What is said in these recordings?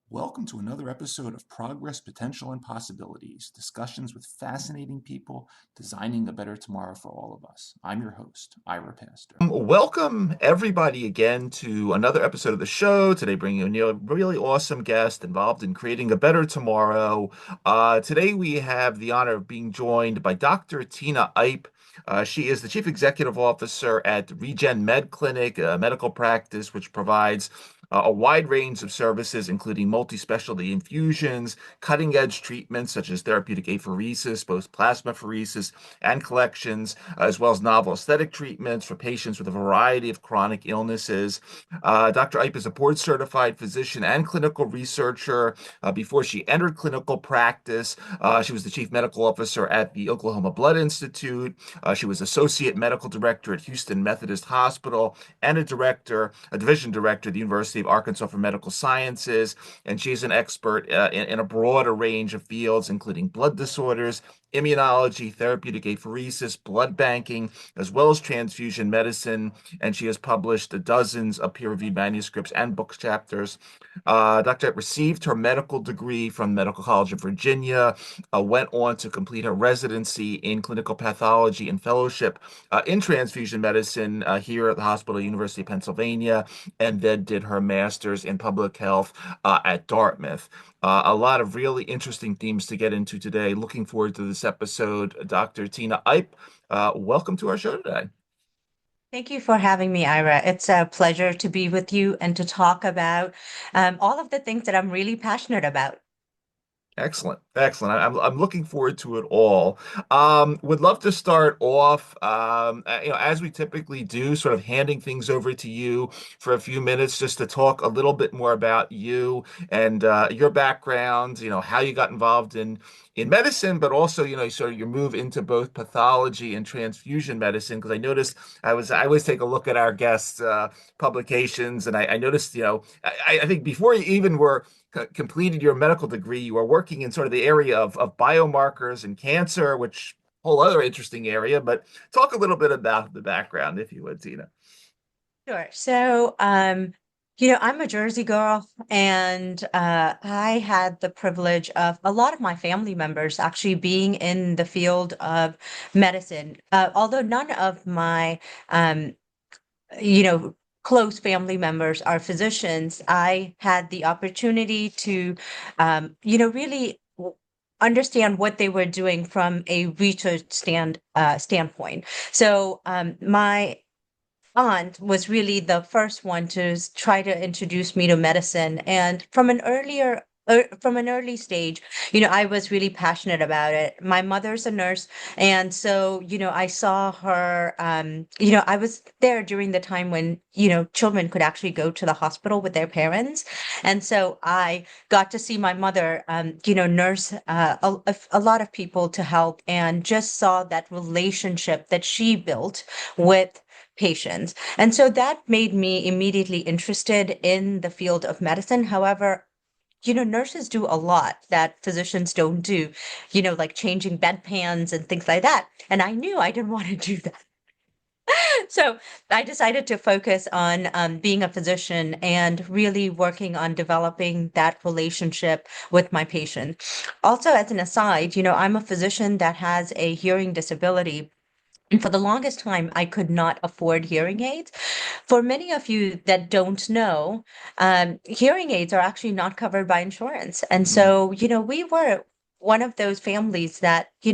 Welcome to another episode of Progress, Potential, and Possibilities, discussions with fascinating people designing a better tomorrow for all of us. I'm your host, Ira Pastor. Welcome, everybody, again to another episode of the show. Today, bringing you a really awesome guest involved in creating a better tomorrow. Today, we have the honor of being joined by Dr. Tina Eip. She is the Chief Executive Officer at Regen Med Clinic, a medical practice which provides a wide range of services, including multi-specialty infusions, cutting-edge treatments such as therapeutic apheresis, both plasmapheresis and collections, as well as novel aesthetic treatments for patients with a variety of chronic illnesses. Dr. Eip is a board-certified physician and clinical researcher. Before she entered clinical practice, she was the Chief Medical Officer at the Oklahoma Blood Institute. She was Associate Medical Director at Houston Methodist Hospital and a division director at the University of Arkansas for Medical Sciences, and she's an expert in a broader range of fields, including blood disorders, immunology, therapeutic apheresis, blood banking, as well as transfusion medicine, and she has published dozens of peer-reviewed manuscripts and book chapters. Dr. received her medical degree from Medical College of Virginia, went on to complete her residency in clinical pathology and fellowship in transfusion medicine here at the Hospital, University of Pennsylvania, and then did her master's in public health at Dartmouth. A lot of really interesting themes to get into today. Looking forward to this episode. Dr. Tina Eip, welcome to our show today. Thank you for having me, Ira. It's a pleasure to be with you and to talk about all of the things that I'm really passionate about. Excellent. I'm looking forward to it all. Would love to start off, as we typically do, sort of handing things over to you for a few minutes just to talk a little bit more about you and your background, how you got involved in medicine, but also, sort of your move into both pathology and transfusion medicine. Because I noticed I always take a look at our guests' publications, and I noticed, I think before you even were completed your medical degree, you are working in sort of the area of biomarkers and cancer, which whole other interesting area. But talk a little bit about the background, if you would, Tina. Sure. So, I'm a Jersey girl, and I had the privilege of a lot of my family members actually being in the field of medicine, although none of my, you know, close family members are physicians. I had the opportunity to, really understand what they were doing from a research standpoint. So my aunt was really the first one to try to introduce me to medicine, and from an early stage, I was really passionate about it. My mother's a nurse, and so I saw her. I was there during the time when children could actually go to the hospital with their parents, and so I got to see my mother, nurse a lot of people to help, and just saw that relationship that she built with patients. And so that made me immediately interested in the field of medicine. However, nurses do a lot that physicians don't do, like changing bedpans and things like that. And I knew I didn't want to do that. So I decided to focus on being a physician and really working on developing that relationship with my patient. Also, as an aside, I'm a physician that has a hearing disability. And for the longest time, I could not afford hearing aids. For many of you that don't know, hearing aids are actually not covered by insurance. And so, we were one of those families that, we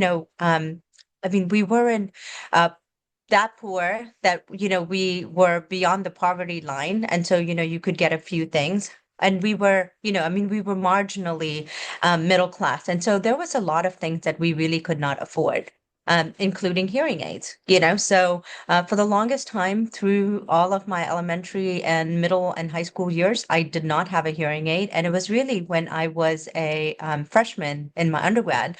were in that poor that, we were beyond the poverty line. And so, you could get a few things. And we were, we were marginally middle class. And so there was a lot of things that we really could not afford, including hearing aids, So for the longest time, through all of my elementary and middle and high school years, I did not have a hearing aid. And it was really when I was a freshman in my undergrad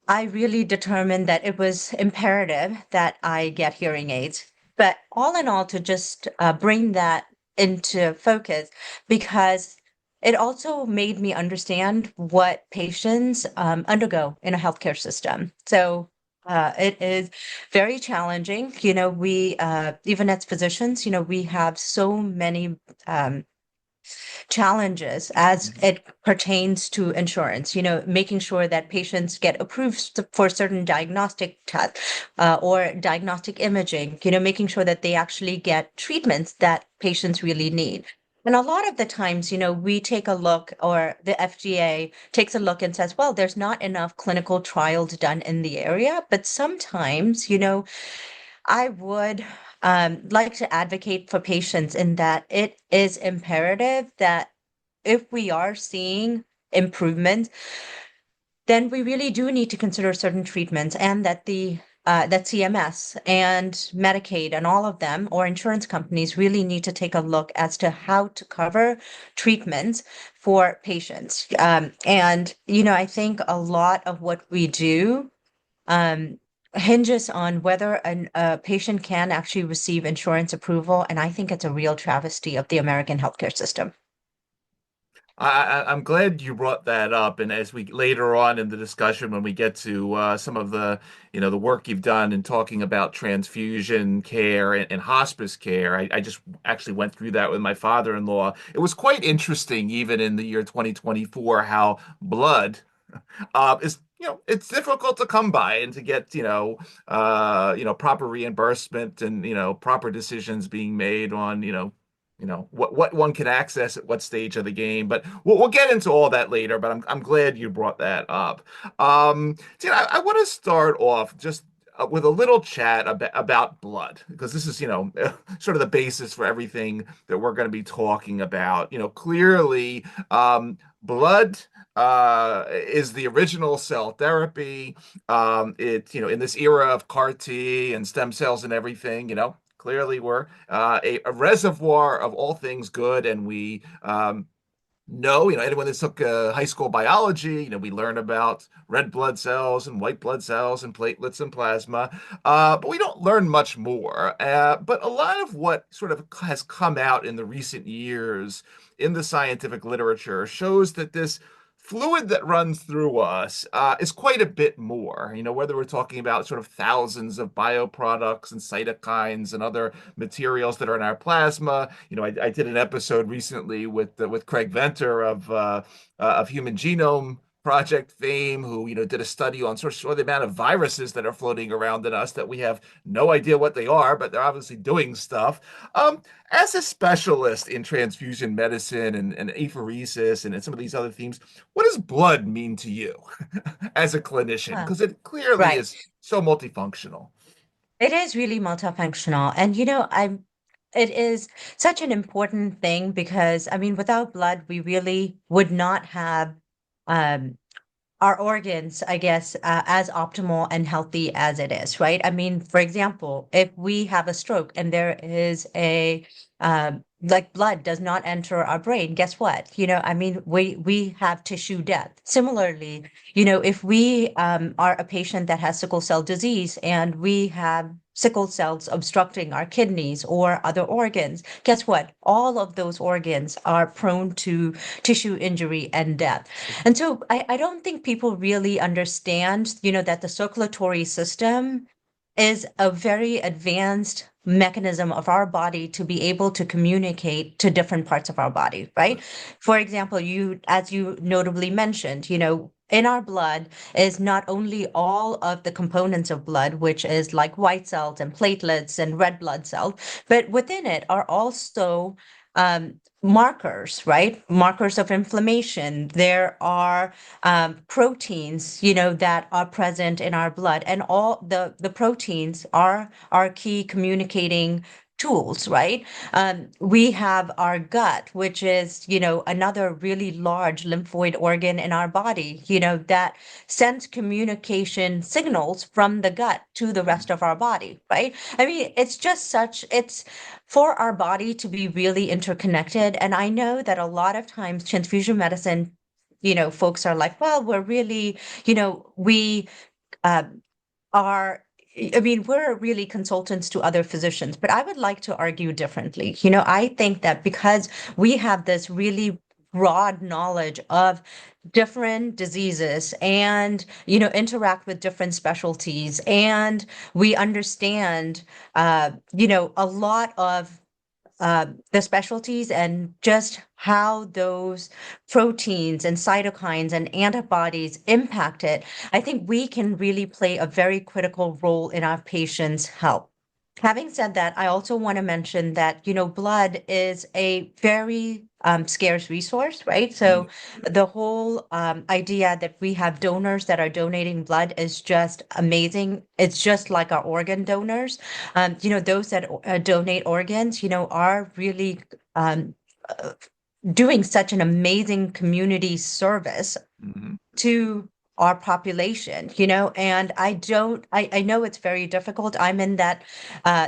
I really determined that it was imperative that I get hearing aids. But all in all, to just bring that into focus, because it also made me understand what patients undergo in a healthcare system. So it is very challenging. We, even as physicians, we have so many challenges as it pertains to insurance, making sure that patients get approved for certain diagnostic tests or diagnostic imaging, making sure that they actually get treatments that patients really need. And a lot of the times, we take a look, or the FDA takes a look and says, well, there's not enough clinical trials done in the area. But sometimes, I would like to advocate for patients in that it is imperative that if we are seeing improvement, then we really do need to consider certain treatments, and that CMS and Medicaid and all of them, or insurance companies, really need to take a look as to how to cover treatments for patients. And I think a lot of what we do um, hinges on whether a patient can actually receive insurance approval, and I think it's a real travesty of the American healthcare system. I'm glad you brought that up, and as we later on in the discussion, when we get to some of the the work you've done in talking about transfusion care and hospice care, I just actually went through that with my father-in-law. It was quite interesting, even in the year 2024, how blood is it's difficult to come by and to get proper reimbursement and proper decisions being made on what one can access at what stage of the game. But we'll get into all that later. But I'm glad you brought that up. I want to start off just with a little chat about blood, because this is sort of the basis for everything that we're going to be talking about. Clearly, blood is the original cell therapy. In this era of CAR T and stem cells and everything, clearly we're a reservoir of all things good, and we no, anyone that took high school biology, we learn about red blood cells and white blood cells and platelets and plasma, but we don't learn much more. But a lot of what sort of has come out in the recent years in the scientific literature shows that this fluid that runs through us is quite a bit more. Whether we're talking about sort of thousands of bioproducts and cytokines and other materials that are in our plasma. I did an episode recently with Craig Venter of Human Genome Project fame, who did a study on sort of the amount of viruses that are floating around in us that we have no idea what they are, but they're obviously doing stuff. As a specialist in transfusion medicine and apheresis and some of these other themes, what does blood mean to you as a clinician? Huh. Because it clearly Right. is so multifunctional. It is really multifunctional. And it is such an important thing because without blood, we really would not have um our organs, I guess, as optimal and healthy as it is, right? For example, if we have a stroke and there is like blood does not enter our brain, guess what? We have tissue death. Similarly, if we are a patient that has sickle cell disease and we have sickle cells obstructing our kidneys or other organs, guess what? All of those organs are prone to tissue injury and death. And so I don't think people really understand, that the circulatory system is a very advanced mechanism of our body to be able to communicate to different parts of our body, right? For example, as you notably mentioned, in our blood is not only all of the components of blood, which is like white cells and platelets and red blood cells, but within it are also markers, right? Markers of inflammation. There are proteins, that are present in our blood, and all the proteins are our key communicating tools, right? We have our gut, which is, another really large lymphoid organ in our body, that sends communication signals from the gut to the rest of our body, right? I mean, it's for our body to be really interconnected. And I know that a lot of times transfusion medicine, folks are like, well, we're really, we uh, are I mean, we're really consultants to other physicians, but I would like to argue differently. I think that because we have this really broad knowledge of different diseases and, interact with different specialties, and we understand, a lot of the specialties and just how those proteins and cytokines and antibodies impact it, I think we can really play a very critical role in our patients' health. Having said that, I also want to mention that, blood is a very scarce resource, right? So the whole idea that we have donors that are donating blood is just amazing. It's just like our organ donors. Those that donate organs, are really uh, doing such an amazing community service Mhm. to our population, and I know it's very difficult. I'm in that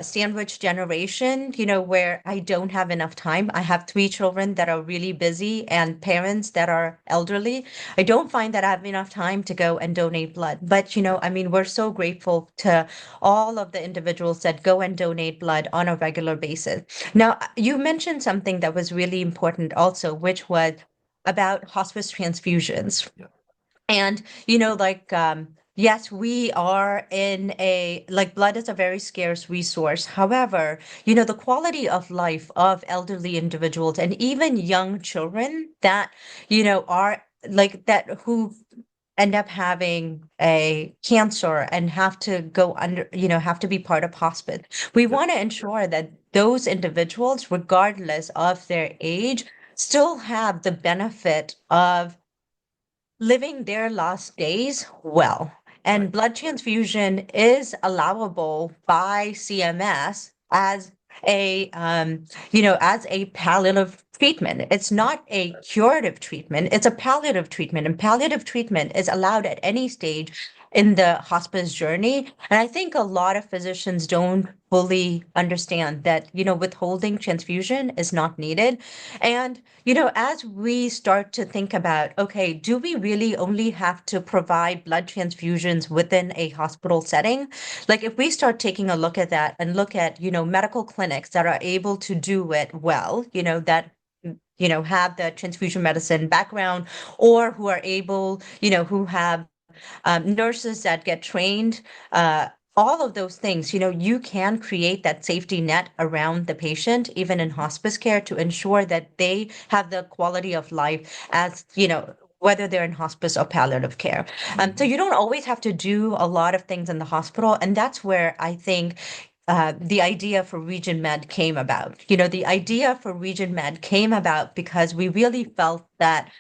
sandwich generation, where I don't have enough time. I have three children that are really busy and parents that are elderly. I don't find that I have enough time to go and donate blood. But, I mean, we're so grateful to all of the individuals that go and donate blood on a regular basis. Now, you mentioned something that was really important also, which was about hospice transfusions. Yeah. And, yes, we are in blood is a very scarce resource. However, the quality of life of elderly individuals and even young children that, are like that who end up having a cancer and have to go under, have to be part of hospice. We Yep. want to ensure that those individuals, regardless of their age, still have the benefit of living their last days well. Right. And blood transfusion is allowable by CMS as as a palliative treatment. It's not a curative treatment, it's a palliative treatment. And palliative treatment is allowed at any stage in the hospice journey. And I think a lot of physicians don't fully understand that, withholding transfusion is not needed. And, as we start to think about, okay, do we really only have to provide blood transfusions within a hospital setting? Like if we start taking a look at that and look at, medical clinics that are able to do it well, that have the transfusion medicine background, or who are able, who have nurses that get trained, all of those things, you can create that safety net around the patient, even in hospice care, to ensure that they have the quality of life as, whether they're in hospice or palliative care. So Mhm. you don't always have to do a lot of things in the hospital. And that's where I think the idea for Regen Med came about. The idea for Regen Med came about because we really felt that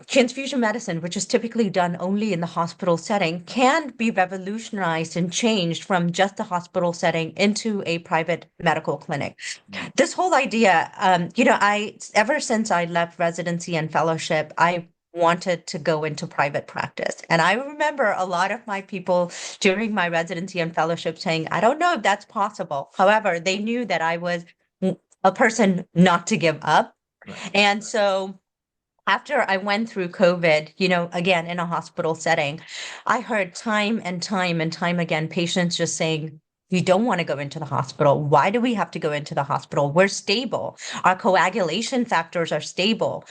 transfusion medicine, which is typically done only in the hospital setting, can be revolutionized and changed from just the hospital setting into a private medical clinic. Mhm. This whole idea, ever since I left residency and fellowship, I wanted to go into private practice. And I remember a lot of my people during my residency and fellowship saying, I don't know if that's possible. However, they knew that I was a person not to give up. Right. And so after I went through COVID, again in a hospital setting, I heard time and time and time again patients just saying, we don't want to go into the hospital. Why do we have to go into the hospital? We're stable. Our coagulation factors are stable.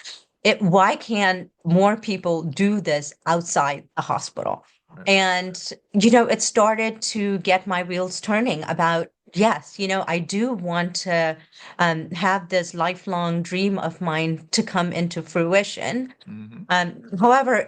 Why can't more people do this outside the hospital? Right. And, it started to get my wheels turning about, yes, I do want to have this lifelong dream of mine to come into fruition. Mhm. However,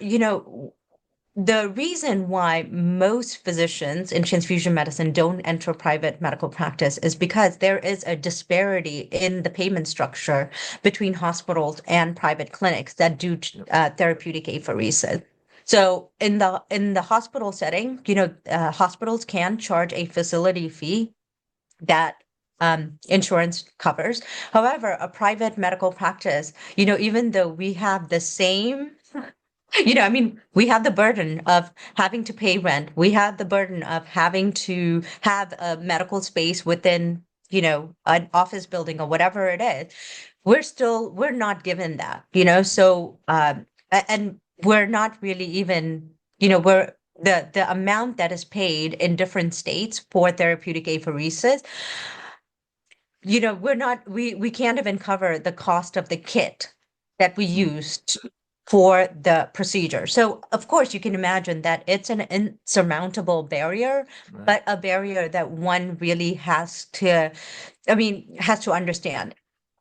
the reason why most physicians in transfusion medicine don't enter private medical practice is because there is a disparity in the payment structure between hospitals and private clinics that do therapeutic apheresis. So in the hospital setting, hospitals can charge a facility fee that insurance covers. However, a private medical practice, even though we have the same, I mean, we have the burden of having to pay rent. We have the burden of having to have a medical space within, an office building or whatever it is. We're not given that, so, and we're not really even, we're, the amount that is paid in different states for therapeutic apheresis, we can't even cover the cost of the kit that we used for the procedure. So of course you can imagine that it's an insurmountable barrier, Right. but a barrier that one really has to understand.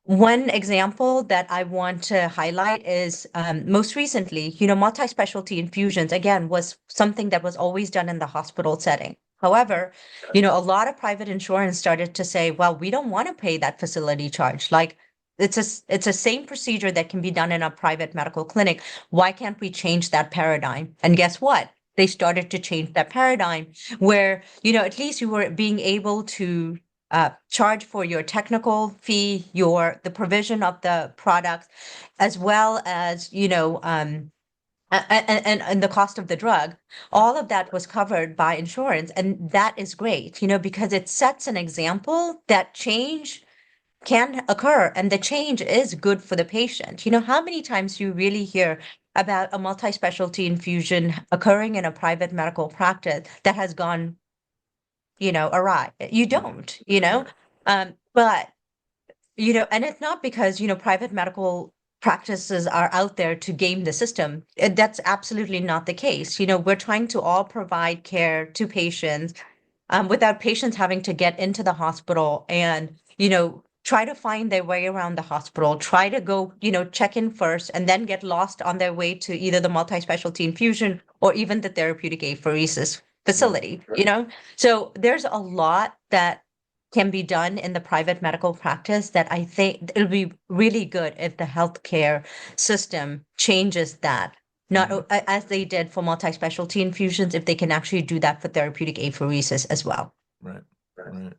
One example that I want to highlight is most recently, multi-specialty infusions, again, was something that was always done in the hospital setting. However, a lot of private insurance started to say, well, we don't want to pay that facility charge. Like it's a same procedure that can be done in a private medical clinic. Why can't we change that paradigm? And guess what? They started to change that paradigm where, at least you were being able to charge for your technical fee, the provision of the products, as well as, and the cost of the drug. All of that was covered by insurance. And that is great, because it sets an example that change can occur and the change is good for the patient. How many times do you really hear about a multi-specialty infusion occurring in a private medical practice that has gone, awry? You don't, but, and it's not because, private medical practices are out there to game the system. That's absolutely not the case. We're trying to all provide care to patients without patients having to get into the hospital and, try to find their way around the hospital, try to go, check in first, and then get lost on their way to either the multi-specialty infusion or even the therapeutic apheresis facility, So there's a lot that can be done in the private medical practice that I think it'll be really good if the healthcare system changes that. Not as they did for multi-specialty infusions, if they can actually do that for therapeutic apheresis as well. Right. Right.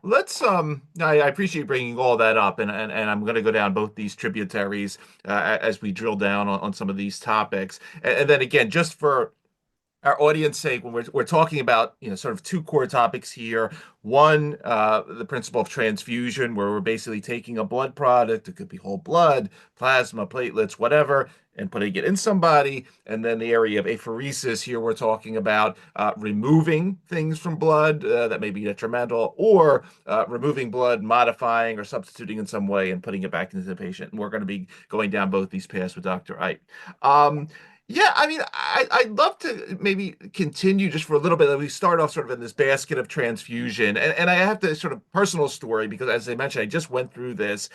Let's I appreciate bringing all that up, and I'm going to go down both these tributaries as we drill down on some of these topics, and then again, just for our audience sake, when we're talking about, sort of two core topics here. One, the principle of transfusion, where we're basically taking a blood product, it could be whole blood, plasma, platelets, whatever, and putting it in somebody. And then the area of apheresis, here we're talking about removing things from blood that may be detrimental, or removing blood, modifying or substituting in some way and putting it back into the patient. And we're going to be going down both these paths with Dr. Ike. Yeah, I mean, I'd love to maybe continue just for a little bit. We start off sort of in this basket of transfusion, and I have to sort of personal story because, as I mentioned, I just went through this.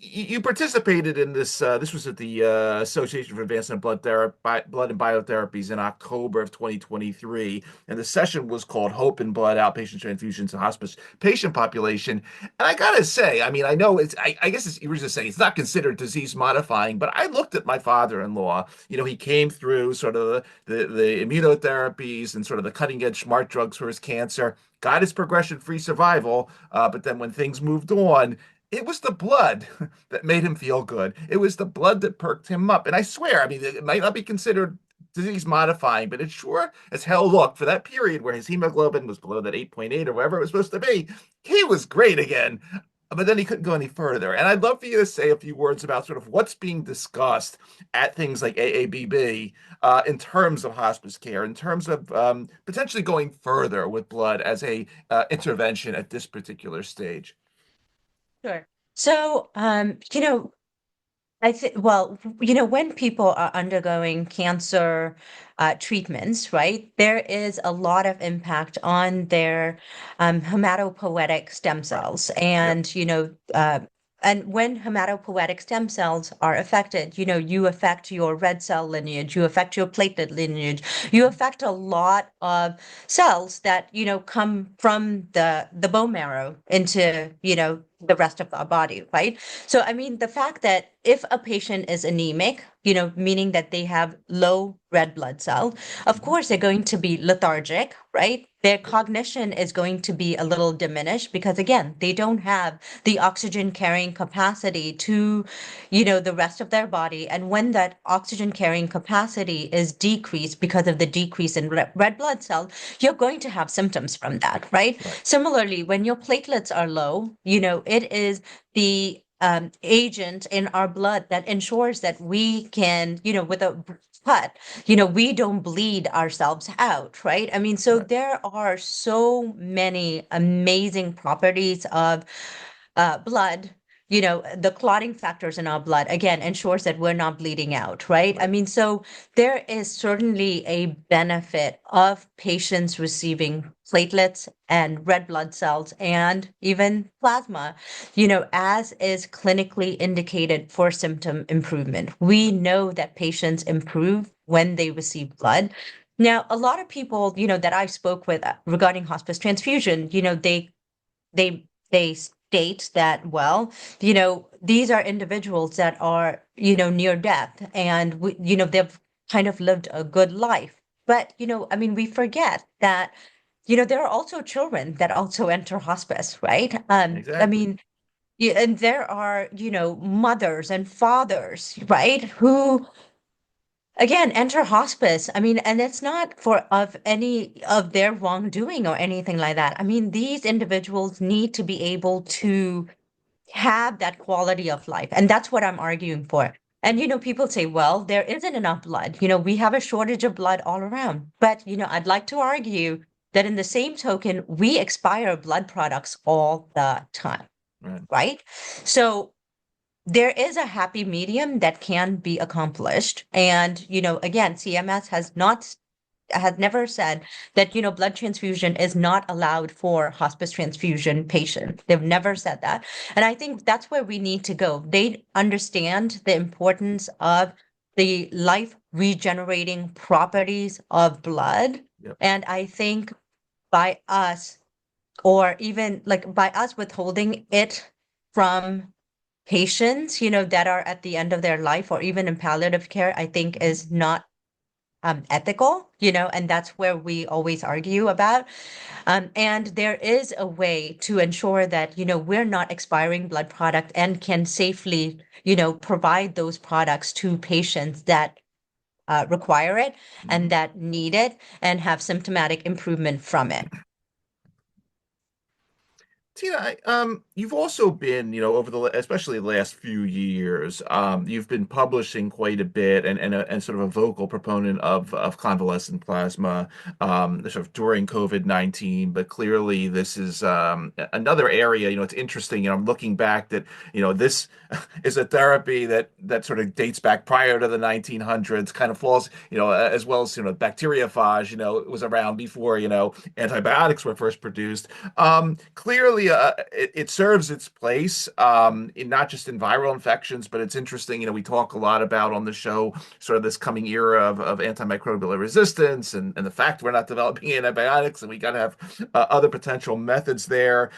You participated in this. This was at the Association for Advancement of Blood and Biotherapies in October of 2023, and the session was called "Hope in Blood: Outpatient Transfusions and Hospice Patient Population." And I gotta say, I mean, I know it's. I guess you were just saying it's not considered disease modifying, but I looked at my father-in-law. He came through sort of the immunotherapies and sort of the cutting edge smart drugs for his cancer, got his progression-free survival, but then when things moved on, it was the blood that made him feel good. It was the blood that perked him up. And I swear, I mean, it might not be considered disease modifying, but it sure as hell looked for that period where his hemoglobin was below that 8.8 or whatever it was supposed to be. He was great again. But then he couldn't go any further. And I'd love for you to say a few words about sort of what's being discussed at things like AABB in terms of hospice care, in terms of potentially going further with blood as a intervention at this particular stage. Sure. So, I think, well, when people are undergoing cancer treatments, right, there is a lot of impact on their hematopoietic stem Right. cells. Yep. And, and when hematopoietic stem cells are affected, you affect your red cell lineage, you affect your platelet lineage, you affect a lot of cells that, come from the bone marrow into, the rest of our body, right? So, I mean, the fact that if a patient is anemic, meaning that they have low red blood cell, of course, they're going to be lethargic, right? Their cognition is going to be a little diminished because, again, they don't have the oxygen carrying capacity to, the rest of their body. And when that oxygen carrying capacity is decreased because of the decrease in red blood cell, you're going to have symptoms from that, right? Right. Similarly, when your platelets are low, it is the agent in our blood that ensures that we can, with a cut, we don't bleed ourselves out, right? I mean, so Right. there are so many amazing properties of blood. The clotting factors in our blood, again, ensures that we're not bleeding out, right? I Right. mean, so there is certainly a benefit of patients receiving platelets and red blood cells and even plasma, as is clinically indicated for symptom improvement. We know that patients improve when they receive blood. Now, a lot of people, that I spoke with regarding hospice transfusion, they state that, well, these are individuals that are, near death, and they've kind of lived a good life. But, I mean, we forget that, there are also children that also enter hospice, right? I Exactly. mean, yeah, and there are, mothers and fathers, right, who again enter hospice. I mean, and it's not for of any of their wrongdoing or anything like that. I mean, these individuals need to be able to have that quality of life, and that's what I'm arguing for. And people say, well, there isn't enough blood, we have a shortage of blood all around. But I'd like to argue that in the same token, we expire blood products all the time, Right. right? So there is a happy medium that can be accomplished. And, again, CMS has never said that, blood transfusion is not allowed for hospice transfusion patients. They've never said that. And I think that's where we need to go. They understand the importance of the life regenerating properties of blood. Yep. And I think by us, or even like by us withholding it from patients, that are at the end of their life or even in palliative care, I think is not ethical, and that's where we always argue about. And there is a way to ensure that, we're not expiring blood product and can safely, provide those products to patients that require it Mhm. and that need it and have symptomatic improvement from it. Tina, you've also been, over especially the last few years, you've been publishing quite a bit and sort of a vocal proponent of convalescent plasma, sort of during COVID-19. But clearly, this is another area. It's interesting. I'm looking back that, this is a therapy that sort of dates back prior to the 1900s, kind of falls, as well as, bacteriophage, it was around before, antibiotics were first produced. Clearly, it serves its place in not just in viral infections, but it's interesting. We talk a lot about on the show sort of this coming era of antimicrobial resistance and the fact we're not developing antibiotics and we got to have other potential methods there.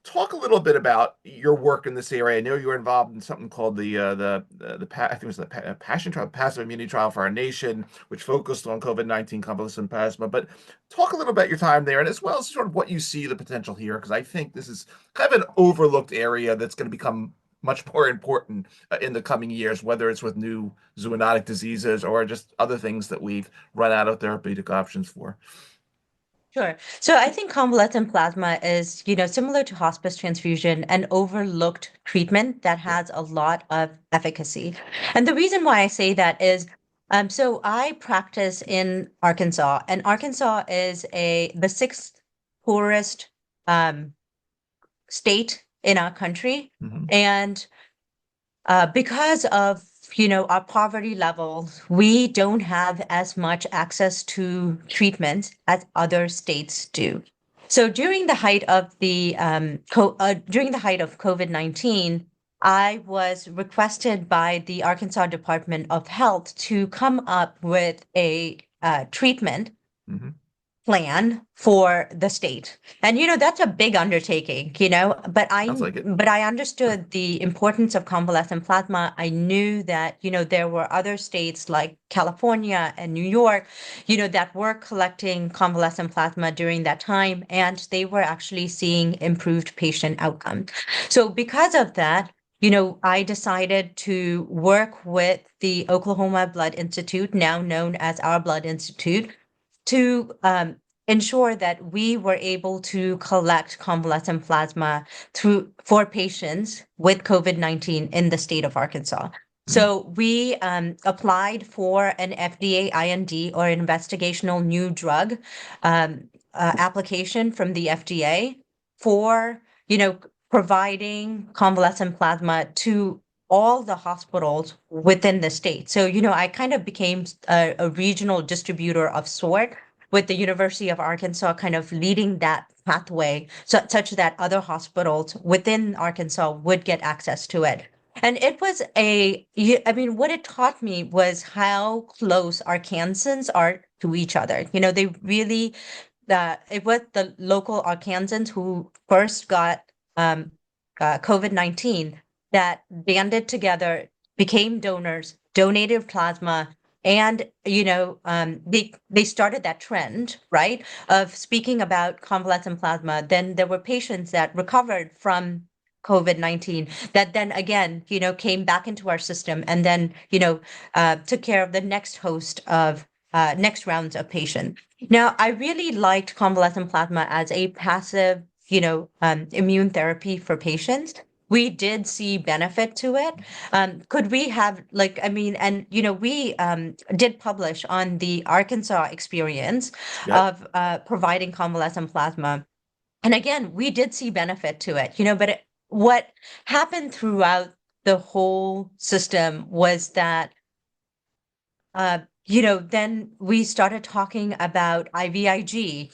Talk a little bit about your work in this area. I know you were involved in something called I think it was the Passion Trial, Passive Immunity Trial for Our Nation, which focused on COVID-19 convalescent plasma. But talk a little about your time there, and as well as sort of what you see the potential here, because I think this is kind of an overlooked area that's going to become much more important in the coming years, whether it's with new zoonotic diseases or just other things that we've run out of therapeutic options for. Sure. So I think convalescent plasma is, similar to hospice transfusion, an overlooked treatment that Yeah. has a lot of efficacy. And the reason why I say that is, so I practice in Arkansas, and Arkansas is the sixth poorest um, state in our country. Hmm. And because of, our poverty levels, we don't have as much access to treatment as other states do. So during the height of during the height of COVID-19, I was requested by the Arkansas Department of Health to come up with a treatment Hmm. plan for the state. And that's a big undertaking, but Sounds like it. I understood the importance of convalescent plasma. I knew that, there were other states like California and New York, that were collecting convalescent plasma during that time, and they were actually seeing improved patient outcomes. So because of that, I decided to work with the Oklahoma Blood Institute, now known as Our Blood Institute, to ensure that we were able to collect convalescent plasma for patients with COVID-19 in the state of Arkansas. Mm. So we applied for an FDA IND, or investigational new drug application from the FDA for, providing convalescent plasma to all the hospitals within the state. So, I kind of became a regional distributor of sort, with the University of Arkansas kind of leading that pathway, such that other hospitals within Arkansas would get access to it. And it was I mean, what it taught me was how close Arkansans are to each other. They really, it was the local Arkansans who first got um, COVID-19 that banded together, became donors, donated plasma, and they started that trend, right, of speaking about convalescent plasma. Then there were patients that recovered from COVID-19 that then again, came back into our system, and then took care of the next host of next rounds of patients. Now, I really liked convalescent plasma as a passive, immune therapy for patients. We did see benefit to it. Could we have, like, I mean, and we did publish on the Arkansas experience Yep. of providing convalescent plasma. And again, we did see benefit to it, but what happened throughout the whole system was that then we started talking about IVIG,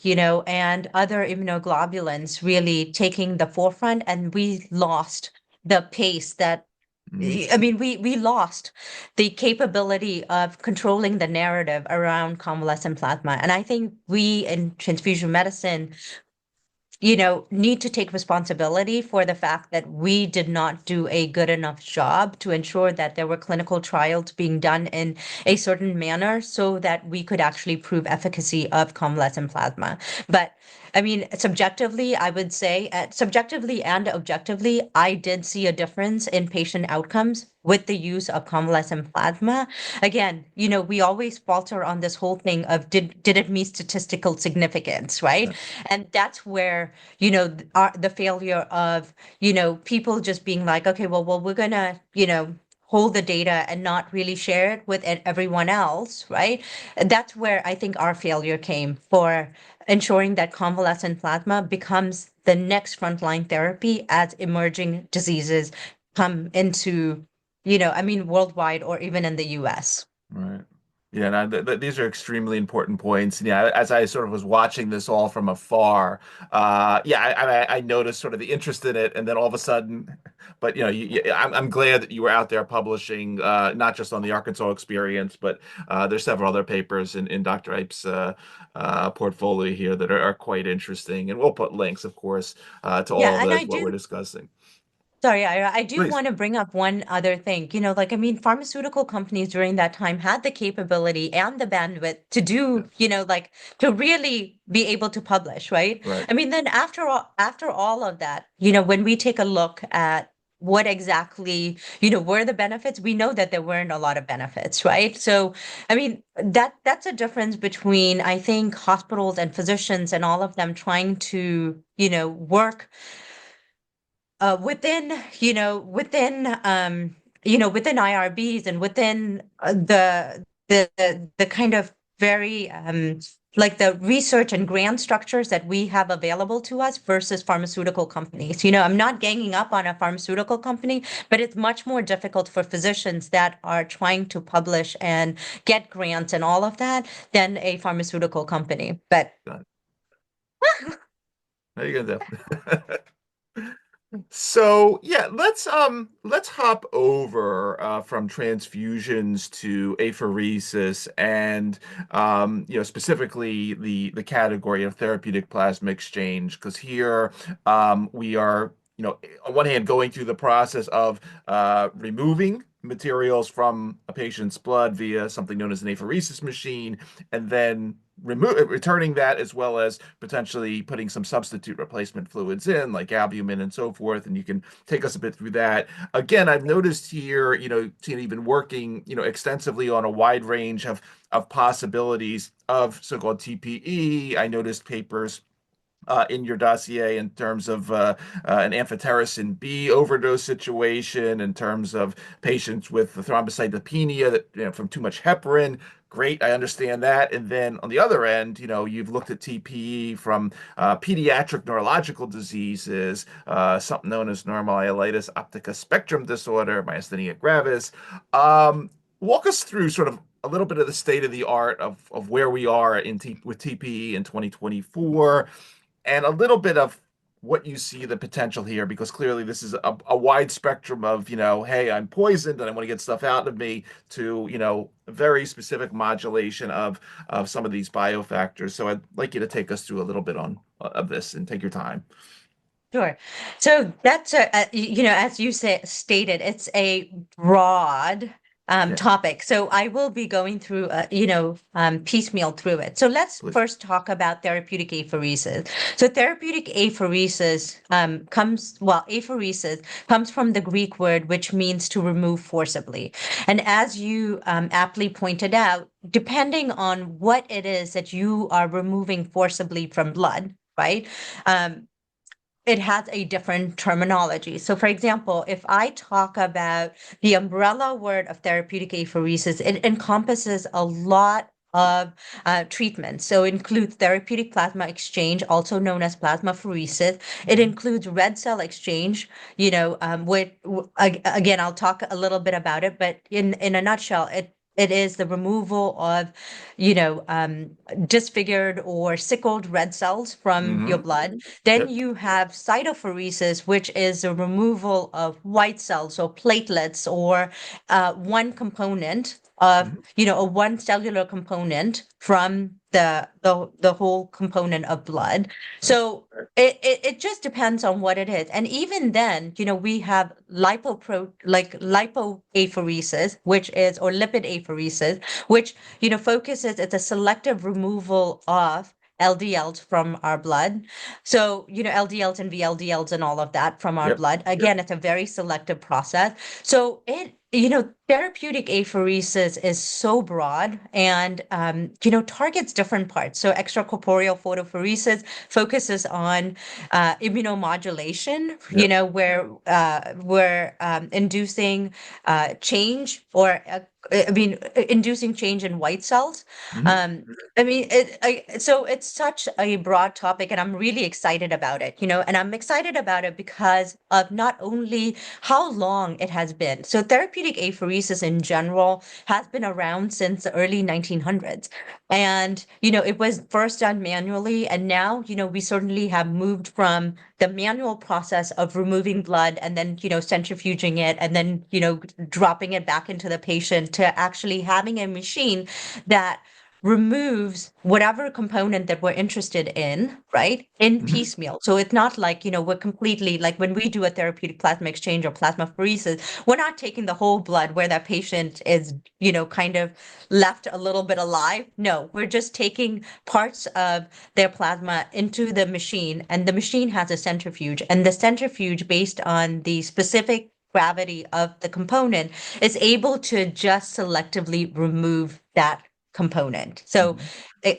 and other immunoglobulins really taking the forefront, and we lost the pace that, Mm. I mean, we lost the capability of controlling the narrative around convalescent plasma. And I think we in transfusion medicine, need to take responsibility for the fact that we did not do a good enough job to ensure that there were clinical trials being done in a certain manner so that we could actually prove efficacy of convalescent plasma. But I mean, subjectively, I would say, subjectively and objectively, I did see a difference in patient outcomes with the use of convalescent plasma. Again, we always falter on this whole thing of did it meet statistical significance, right? Yeah. And that's where, the failure of, people just being like, okay, well, we're gonna, hold the data and not really share it with everyone else, right? And that's where I think our failure came for ensuring that convalescent plasma becomes the next frontline therapy as emerging diseases come into, I mean, worldwide or even in the US. Right. Yeah, no, these are extremely important points. And yeah, as I sort of was watching this all from afar, yeah, I noticed sort of the interest in it, and then all of a sudden, but I'm glad that you were out there publishing, not just on the Arkansas experience, but there's several other papers in Dr. Ipe's portfolio here that are quite interesting, and we'll put links, of course, to all of Yeah, and those I what we're do. discussing. Sorry, I do Please. want to bring up one other thing. Like, I mean, pharmaceutical companies during that time had the capability and the bandwidth to Yeah. do, like, to really be able to publish, right? Right. I mean, then after all of that, when we take a look at what exactly, were the benefits, we know that there weren't a lot of benefits, right? So, I mean, that's a difference between, I think, hospitals and physicians and all of them trying to, work within, within IRBs and within the kind of very like the research and grant structures that we have available to us versus pharmaceutical companies. I'm not ganging up on a pharmaceutical company, but it's much more difficult for physicians that are trying to publish and get grants and all of that than a pharmaceutical company. But Got it. How you gonna do? So yeah, let's hop over from transfusions to apheresis and specifically the category of therapeutic plasma exchange, because here we are on one hand going through the process of removing materials from a patient's blood via something known as an apheresis machine, and then returning that, as well as potentially putting some substitute replacement fluids in, like albumin and so forth. And you can take us a bit through that. Again, I've noticed here, Tina, you've been working, extensively on a wide range of possibilities of so-called TPE. I noticed papers in your dossier in terms of an amphotericin B overdose situation, in terms of patients with the thrombocytopenia that from too much heparin. Great, I understand that. And then on the other end, you've looked at TPE from pediatric neurological diseases, something known as neuromyelitis optica spectrum disorder, myasthenia gravis. Walk us through sort of a little bit of the state of the art of where we are with TPE in 2024, and a little bit of what you see the potential here, because clearly this is a wide spectrum of, hey, I'm poisoned and I want to get stuff out of me, to, very specific modulation of some of these biofactors. So I'd like you to take us through a little bit on of this and take your time. Sure. So that's as you stated, it's a broad Yeah, topic. So I will be going through, piecemeal through it. So let's please. first talk about therapeutic apheresis. So therapeutic apheresis apheresis comes from the Greek word, which means to remove forcibly. And as you aptly pointed out, depending on what it is that you are removing forcibly from blood, right? It has a different terminology. So, for example, if I talk about the umbrella word of therapeutic apheresis, it encompasses a lot of treatments. So, it includes therapeutic plasma exchange, also known as plasmapheresis. It Mhm. includes red cell exchange. Again, I'll talk a little bit about it, but in a nutshell, it is the removal of, you know, um, disfigured or sickled red cells from your Hmm. blood. Then Yep. you have cytopheresis, which is the removal of white cells or platelets or one component of, Hmm. a one cellular component from the whole component of blood. Right. So it just depends on what it is. And even then, we have lipoapheresis, which is, or lipid apheresis, which, focuses, it's a selective removal of LDLs from our blood. So, LDLs and VLDLs and all of that from our Yep. blood. Again, it's a very selective process. So therapeutic apheresis is so broad and, targets different parts. So extracorporeal photopheresis focuses on immunomodulation, Yep. where we're inducing change or inducing change in white cells. Hmm. Um, so it's such a broad topic, and I'm really excited about it, and I'm excited about it because of not only how long it has been. So therapeutic apheresis in general has been around since the early 1900s. And, it was first done manually, and now, we certainly have moved from the manual process of removing blood and then, centrifuging it and then, dropping it back into the patient to actually having a machine that removes whatever component that we're interested in, right, in Hmm. piecemeal. So it's not like, we're completely, like when we do a therapeutic plasma exchange or plasmapheresis, we're not taking the whole blood where that patient is, kind of left a little bit alive. No, we're just taking parts of their plasma into the machine, and the machine has a centrifuge, and the centrifuge, based on the specific gravity of the component, is able to just selectively remove that component. So Hmm.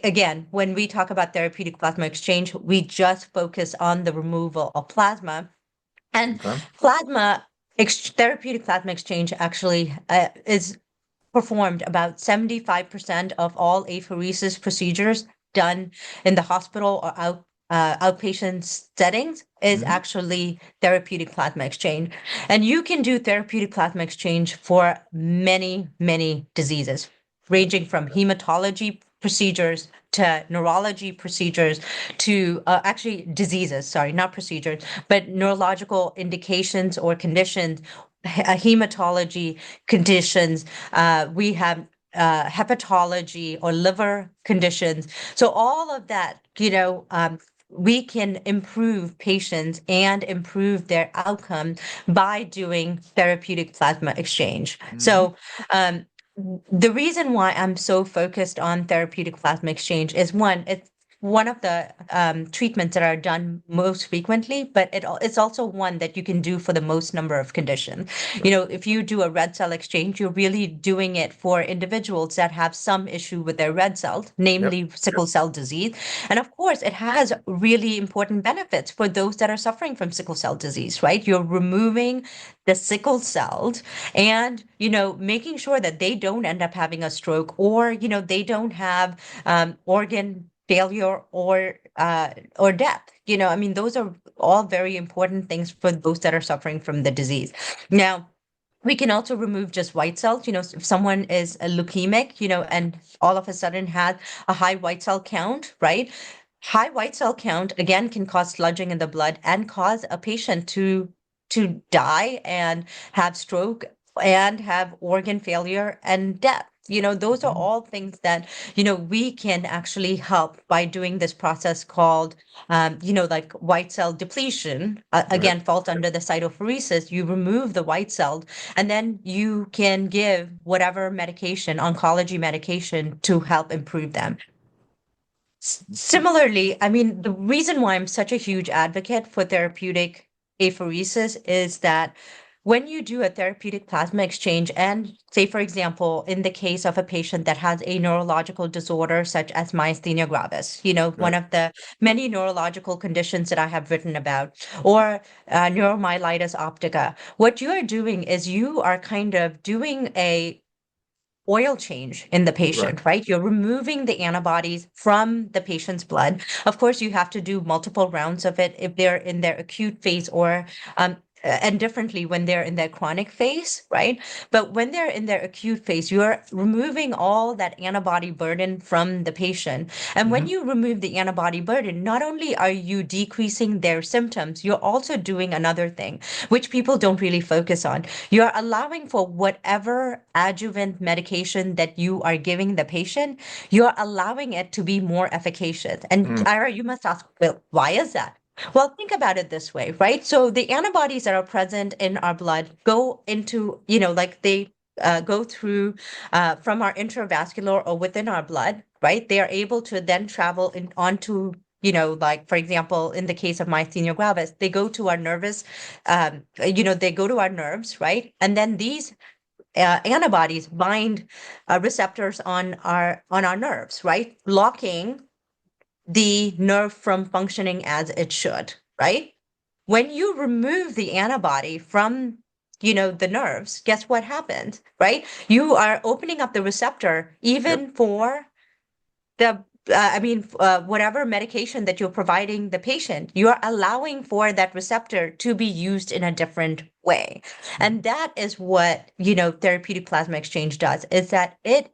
again, when we talk about therapeutic plasma exchange, we just focus on the removal of plasma. And Okay. therapeutic plasma exchange actually is performed about 75% of all apheresis procedures done in the hospital or outpatient settings is Hmm. actually therapeutic plasma exchange. And you can do therapeutic plasma exchange for many, many diseases, ranging from hematology procedures to neurology procedures to actually diseases, sorry, not procedures, but neurological indications or conditions, hematology conditions. We have hepatology or liver conditions. So all of that, we can improve patients and improve their outcome by doing therapeutic plasma exchange. So the reason why I'm so focused on therapeutic plasma exchange is one, it's one of the treatments that are done most frequently, but it's also one that you can do for the most number of conditions. If you do a red cell exchange, you're really doing it for individuals that have some issue with their red cells, namely sickle cell disease. And of course, it has really important benefits for those that are suffering from sickle cell disease, right? You're removing the sickle cells and, making sure that they don't end up having a stroke or, they don't have organ failure or death. Those are all very important things for those that are suffering from the disease. Now, we can also remove just white cells. If someone is a leukemic, and all of a sudden has a high white cell count, right? High white cell count again can cause sludging in the blood and cause a patient to die and have stroke and have organ failure and death. Those are all things that, we can actually help by doing this process called, like white cell depletion. Again, falls under the cytopheresis. You remove the white cells and then you can give whatever medication, oncology medication to help improve them. Similarly, the reason why I'm such a huge advocate for therapeutic apheresis is that when you do a therapeutic plasma exchange, and say, for example, in the case of a patient that has a neurological disorder such as myasthenia gravis, one of the many neurological conditions that I have written about, or neuromyelitis optica, what you are doing is you are kind of doing a oil change in the patient, right? You're removing the antibodies from the patient's blood. Of course, you have to do multiple rounds of it if they're in their acute phase or and differently when they're in their chronic phase, right? But when they're in their acute phase, you're removing all that antibody burden from the patient. And when you remove the antibody burden, not only are you decreasing their symptoms, you're also doing another thing, which people don't really focus on. You're allowing for whatever adjuvant medication that you are giving the patient, you're allowing it to be more efficacious. And Ira, you must ask, well, why is that? Well, think about it this way, right? So the antibodies that are present in our blood go into, like they go through from our intravascular or within our blood, right? They are able to then travel onto, like, for example, in the case of myasthenia gravis, they go to our nervous, they go to our nerves, right? And then these antibodies bind receptors on our nerves, right? Blocking the nerve from functioning as it should, right? When you remove the antibody from, the nerves, guess what happens, right? You are opening up the receptor even for the whatever medication that you're providing the patient, you're allowing for that receptor to be used in a different way. And that is what, therapeutic plasma exchange does, is that it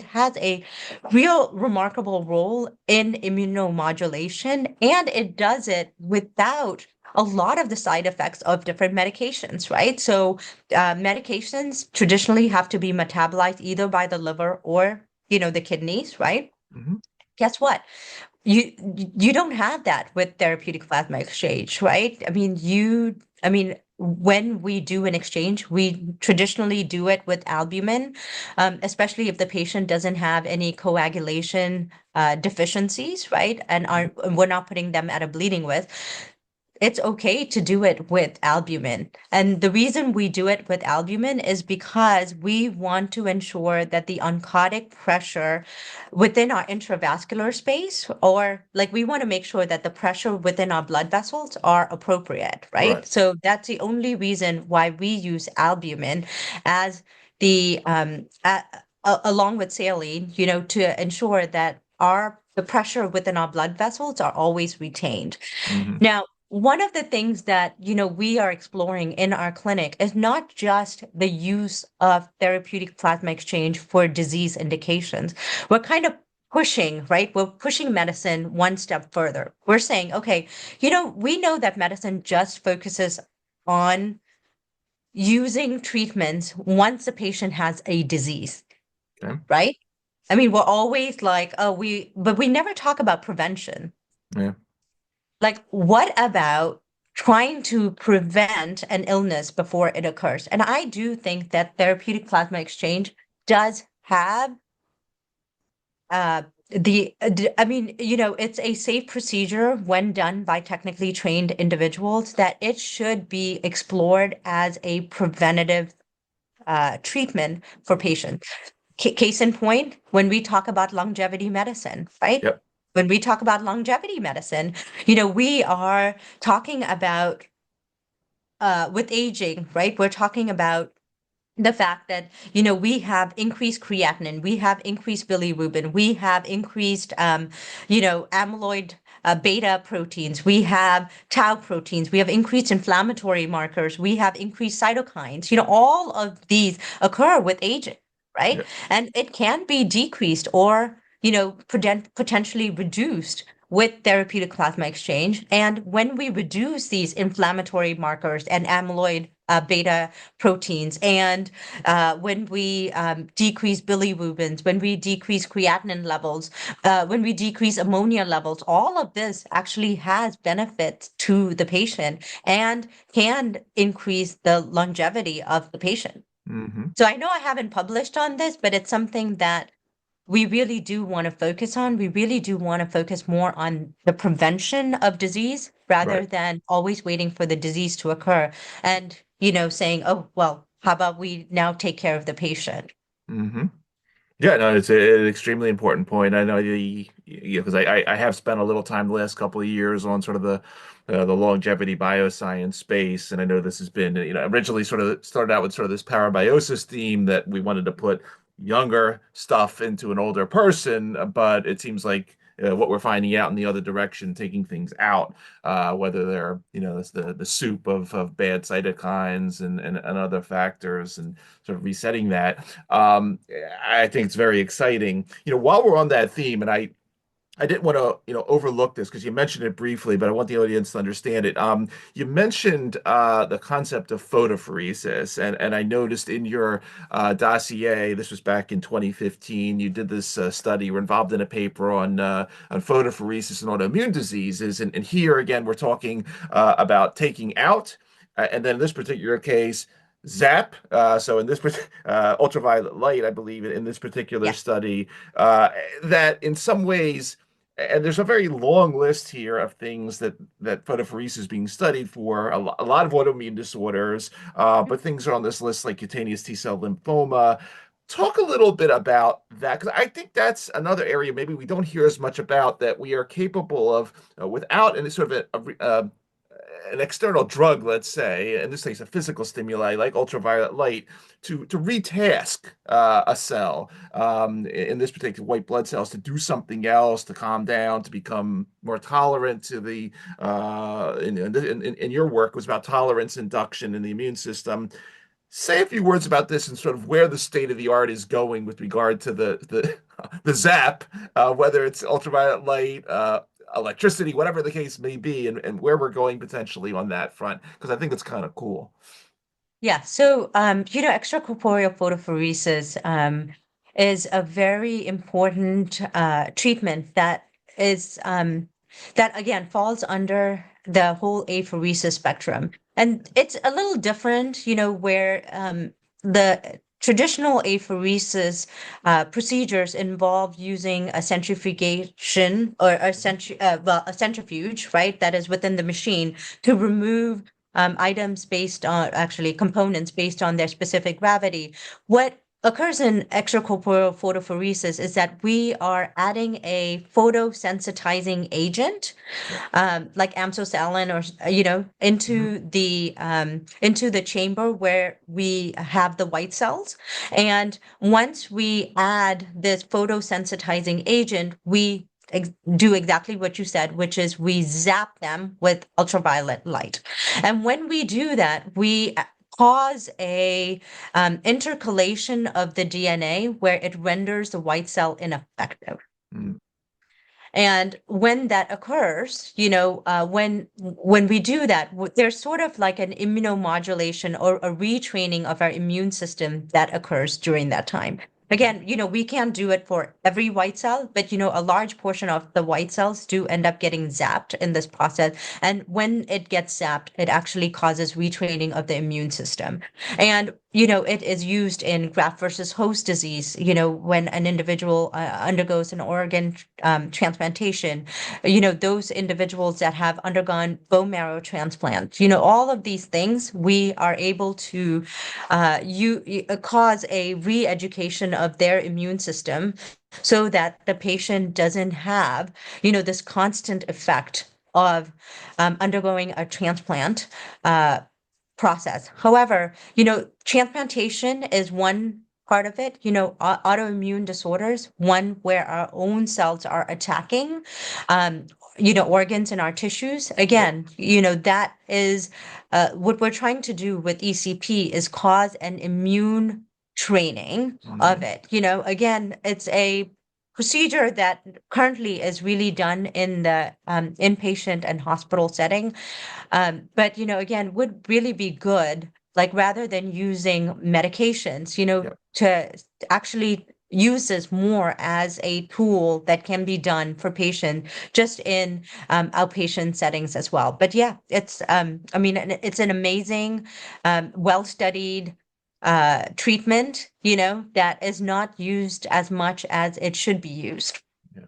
has a real remarkable role in immunomodulation, and it does it without a lot of the side effects of different medications, right? So medications traditionally have to be metabolized either by the liver or, the kidneys, right? Guess what? You don't have that with therapeutic plasma exchange, right? When we do an exchange, we traditionally do it with albumin, especially if the patient doesn't have any coagulation deficiencies, right? And we're not putting them at a bleeding risk. It's okay to do it with albumin. And the reason we do it with albumin is because we want to ensure that the oncotic pressure within our intravascular space, or like we want to make sure that the pressure within our blood vessels are appropriate, right? So that's the only reason why we use albumin as the along with saline, to ensure that the pressure within our blood vessels are always retained. Now, one of the things that, we are exploring in our clinic is not just the use of therapeutic plasma exchange for disease indications. We're kind of pushing, right? We're pushing medicine one step further. We're saying, okay, we know that medicine just focuses on using treatments once a patient has a disease, Okay. right? I mean, we're always like, but we never talk about prevention. Yeah. Like, what about trying to prevent an illness before it occurs? And I do think that therapeutic plasma exchange does have uh, I mean, it's a safe procedure when done by technically trained individuals that it should be explored as a preventative treatment for patients. Case in point, when we talk about longevity medicine, right? Yep. When we talk about longevity medicine, we are talking about with aging, right? We're talking about the fact that we have increased creatinine, we have increased bilirubin, we have increased amyloid beta proteins, we have tau proteins, we have increased inflammatory markers, we have increased cytokines. All of these occur with aging, right? Yep. And it can be decreased or potentially reduced with therapeutic plasma exchange. And when we reduce these inflammatory markers and amyloid beta proteins, and when we decrease bilirubins, when we decrease creatinine levels, when we decrease ammonia levels, all of this actually has benefits to the patient and can increase the longevity of the patient. Mm-hmm. So I know I haven't published on this, but it's something that we really do want to focus on. We really do want to focus more on the prevention of disease rather Right. than always waiting for the disease to occur and, saying, oh, well, how about we now take care of the patient? Mm-hmm. Yeah, no, it's an extremely important point. I know because I have spent a little time the last couple of years on sort of the longevity bioscience space, and I know this has been originally sort of started out with sort of this parabiosis theme that we wanted to put younger stuff into an older person, but it seems like what we're finding out in the other direction, taking things out, whether they're it's the soup of bad cytokines and other factors, and sort of resetting that. I think it's very exciting. While we're on that theme, and I didn't want to, overlook this because you mentioned it briefly, but I want the audience to understand it. You mentioned the concept of photopheresis, and I noticed in your dossier, this was back in 2015, you did this study. You were involved in a paper on photopheresis and autoimmune diseases, and here again, we're talking about taking out, and then in this particular case. ZAP. So in this ultraviolet light, I believe in this particular Yeah. study, that in some ways, and there's a very long list here of things that photopheresis is being studied for a lot of autoimmune disorders, but things are on this list like cutaneous T-cell lymphoma. Talk a little bit about that because I think that's another area maybe we don't hear as much about that we are capable of without any sort of an external drug, let's say, in this case, a physical stimuli like ultraviolet light, to retask a cell, in this particular white blood cells, to do something else, to calm down, to become more tolerant to the. In your work was about tolerance induction in the immune system. Say a few words about this and sort of where the state of the art is going with regard to the ZAP, whether it's ultraviolet light, electricity, whatever the case may be, and where we're going potentially on that front, because I think it's kind of cool. Yeah. So, extracorporeal photopheresis is a very important treatment is that again falls under the whole apheresis spectrum, and it's a little different, where the traditional apheresis procedures involve using a centrifugation or a centrifuge, right? That is within the machine to remove items based on actually components based on their specific gravity. What occurs in extracorporeal photopheresis is that we are adding a photosensitizing agent, Yeah. like amsocillin or Mhm. into the chamber where we have the white cells. And once we add this photosensitizing agent, we do exactly what you said, which is we zap them with ultraviolet light. And when we do that, we cause a intercalation of the DNA where it renders the white cell ineffective. Mm. And when that occurs, when we do that, there's sort of like an immunomodulation or a retraining of our immune system that occurs during that time. Again, we can't do it for every white cell, but a large portion of the white cells do end up getting zapped in this process. And when it gets zapped, it actually causes retraining of the immune system. And it is used in graft versus host disease, when an individual undergoes an organ transplantation, those individuals that have undergone bone marrow transplant, all of these things, we are able to cause a re-education of their immune system so that the patient doesn't have, this constant effect of undergoing a transplant process. However, transplantation is one part of it. Autoimmune disorders, one where our own cells are attacking, organs in our tissues. Again, that is what we're trying to do with ECP is cause an immune training of Mhm. it. Again, it's a procedure that currently is really done in the inpatient and hospital setting. But again, would really be good, like rather than using medications, Yep. to actually use this more as a tool that can be done for patient just in outpatient settings as well. But yeah, I mean, it's an amazing, well-studied treatment, that is not used as much as it should be used. Yeah.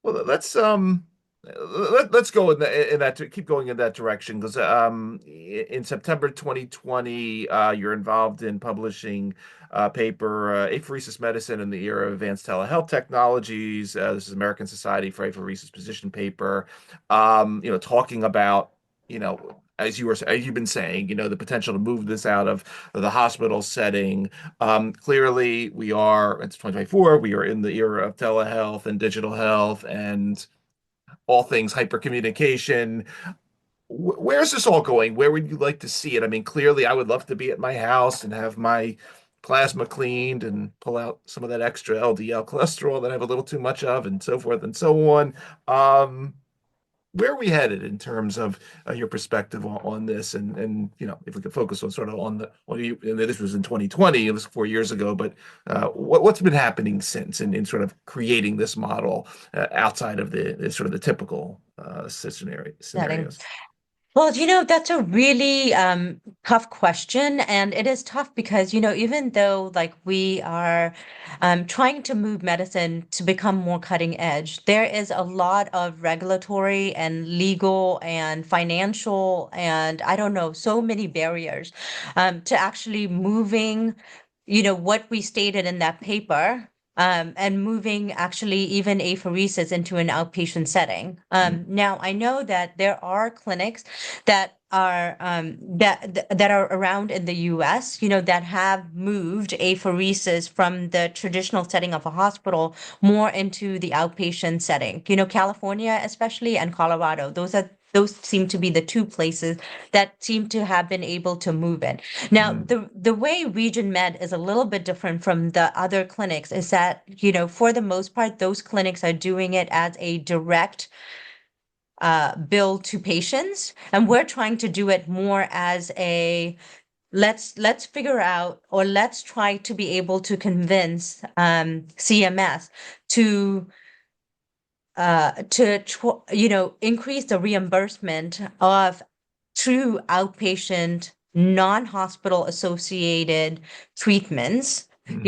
Well, let's go in that keep going in that direction because in September 2020 you're involved in publishing a paper Apheresis Medicine in the Era of Advanced Telehealth Technologies. This is American Society for Apheresis position paper. Talking about as you've been saying, the potential to move this out of the hospital setting. Clearly, it's 2024, we are in the era of telehealth and digital health and all things hypercommunication. Where's this all going? Where would you like to see it? I mean, clearly, I would love to be at my house and have my plasma cleaned and pull out some of that extra LDL cholesterol that I have a little too much of, and so forth and so on. Where are we headed in terms of your perspective on this? And if we could focus on sort of on you, and this was in 2020, it was 4 years ago, but what's been happening since in sort of creating this model outside of the sort of the typical Setting. scenarios? Well, that's a really tough question. And it is tough because, even though like we are trying to move medicine to become more cutting edge, there is a lot of regulatory and legal and financial and I don't know, so many barriers to actually moving, what we stated in that paper. And moving actually even apheresis into an outpatient setting. Mm. Now, I know that there are clinics that are around in the US, that have moved apheresis from the traditional setting of a hospital more into the outpatient setting. California especially and Colorado. Those seem to be the two places that seem to have been able to move it. Now, Mm. the way Regen Med is a little bit different from the other clinics is that, for the most part, those clinics are doing it as a direct bill to patients, and we're trying to do it more as a let's figure out or let's try to be able to convince CMS to increase the reimbursement of true outpatient non-hospital associated treatments. Hmm.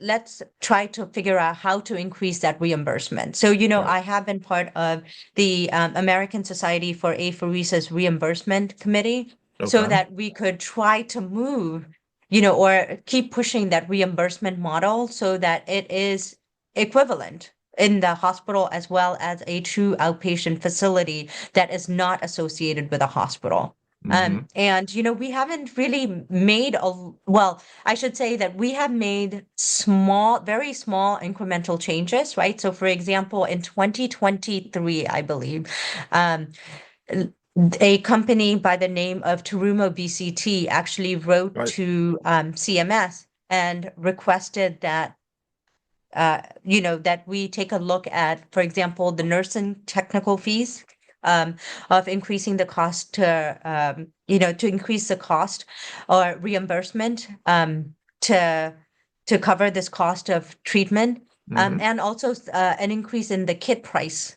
Let's try to figure out how to increase that reimbursement. So, Right. I have been part of the American Society for Apheresis Reimbursement Committee so Okay. that we could try to move, or keep pushing that reimbursement model so that it is equivalent in the hospital as well as a true outpatient facility that is not associated with a hospital. Hmm. And we haven't really made I should say that we have made very small incremental changes, right? So for example, in 2023, I believe, um, a company by the name of Terumo BCT actually wrote Right. to CMS and requested that that we take a look at, for example, the nursing technical fees, of increasing the cost to increase the cost or reimbursement, to cover this cost of treatment, Mm-hmm. and also an increase in the kit price,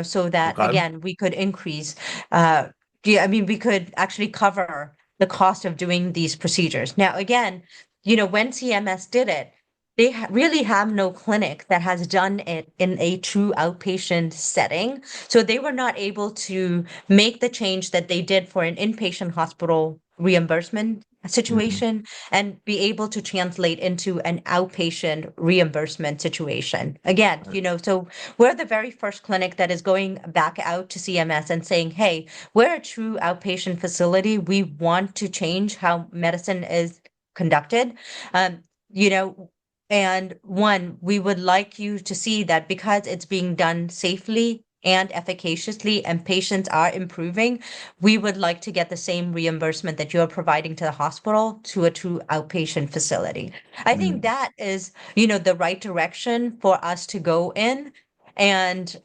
so that Okay. again, we could increase, yeah, I mean, we could actually cover the cost of doing these procedures. Now, again, when CMS did it, they really have no clinic that has done it in a true outpatient setting. So they were not able to make the change that they did for an inpatient hospital reimbursement Mm-hmm. situation and be able to translate into an outpatient reimbursement situation. Again, so we're the very first clinic that is going back out to CMS and saying, hey, we're a true outpatient facility. We want to change how medicine is conducted. Um, you know, and one, we would like you to see that because it's being done safely and efficaciously and patients are improving, we would like to get the same reimbursement that you're providing to the hospital to a true outpatient facility. I think Mm-hmm. that is, the right direction for us to go in. And,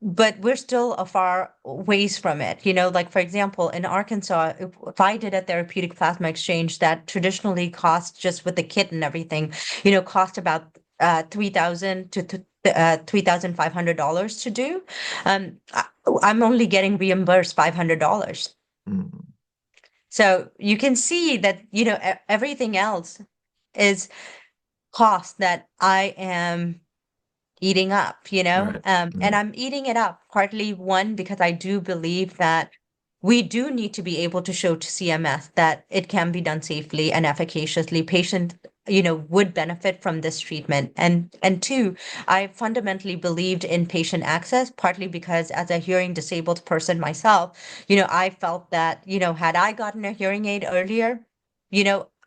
but we're still a far ways from it. Like for example, in Arkansas, if I did a therapeutic plasma exchange that traditionally cost just with the kit and everything, cost about 3,000 to $3,500 to do. I'm only getting reimbursed $500. Mm-hmm. So you can see that, everything else is cost that I am eating up, Right. and Right. I'm eating it up partly one because I do believe that we do need to be able to show to CMS that it can be done safely and efficaciously. Patient, would benefit from this treatment. And two, I fundamentally believed in patient access, partly because as a hearing disabled person myself, I felt that, had I gotten a hearing aid earlier,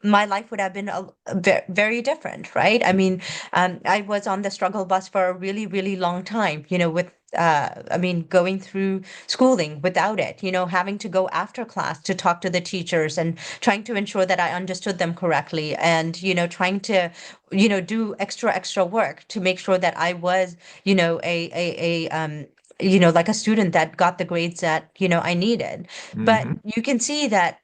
my life would have been very different, right? I mean, I was on the struggle bus for a really, really long time, with I mean, going through schooling without it, having to go after class to talk to the teachers and trying to ensure that I understood them correctly and, trying to, do extra work to make sure that I was, like a student that got the grades that, I needed. But Mm-hmm. you can see that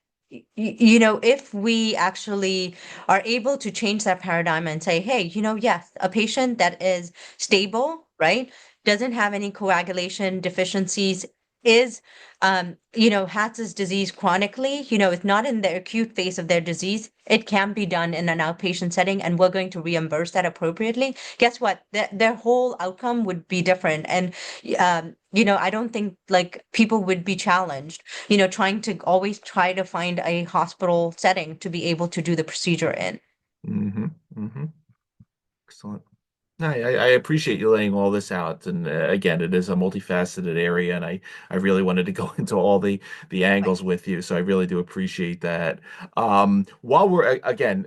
if we actually are able to change that paradigm and say, hey, yes, a patient that is stable, right, doesn't have any coagulation deficiencies, is, has this disease chronically, it's not in the acute phase of their disease, it can be done in an outpatient setting, and we're going to reimburse that appropriately. Guess what? Their whole outcome would be different. And, I don't think like people would be challenged trying to always try to find a hospital setting to be able to do the procedure in. Mm-hmm. Mm-hmm. Excellent. I appreciate you laying all this out. And again, it is a multifaceted area, and I really wanted to go into all the Right. angles with you. So I really do appreciate that. While we're again,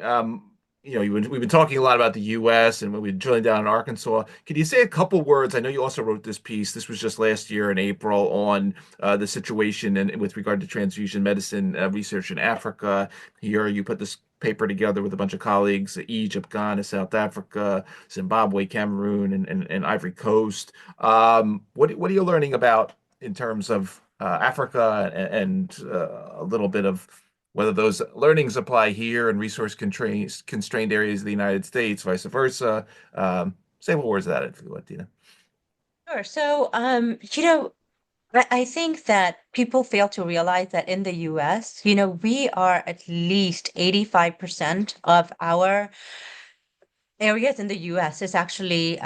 we've been talking a lot about the U.S. and we've been drilling down in Arkansas. Could you say a couple words? I know you also wrote this piece. This was just last year in April on the situation and with regard to transfusion medicine research in Africa. Here, you put this paper together with a bunch of colleagues: Egypt, Ghana, South Africa, Zimbabwe, Cameroon, and Ivory Coast. What are you learning about in terms of Africa and a little bit of whether those learnings apply here in resource constrained areas of the United States, vice versa? Say what words of that if you would, Tina. Sure. So, I think that people fail to realize that in the US, we are at least 85% of our areas in the US is actually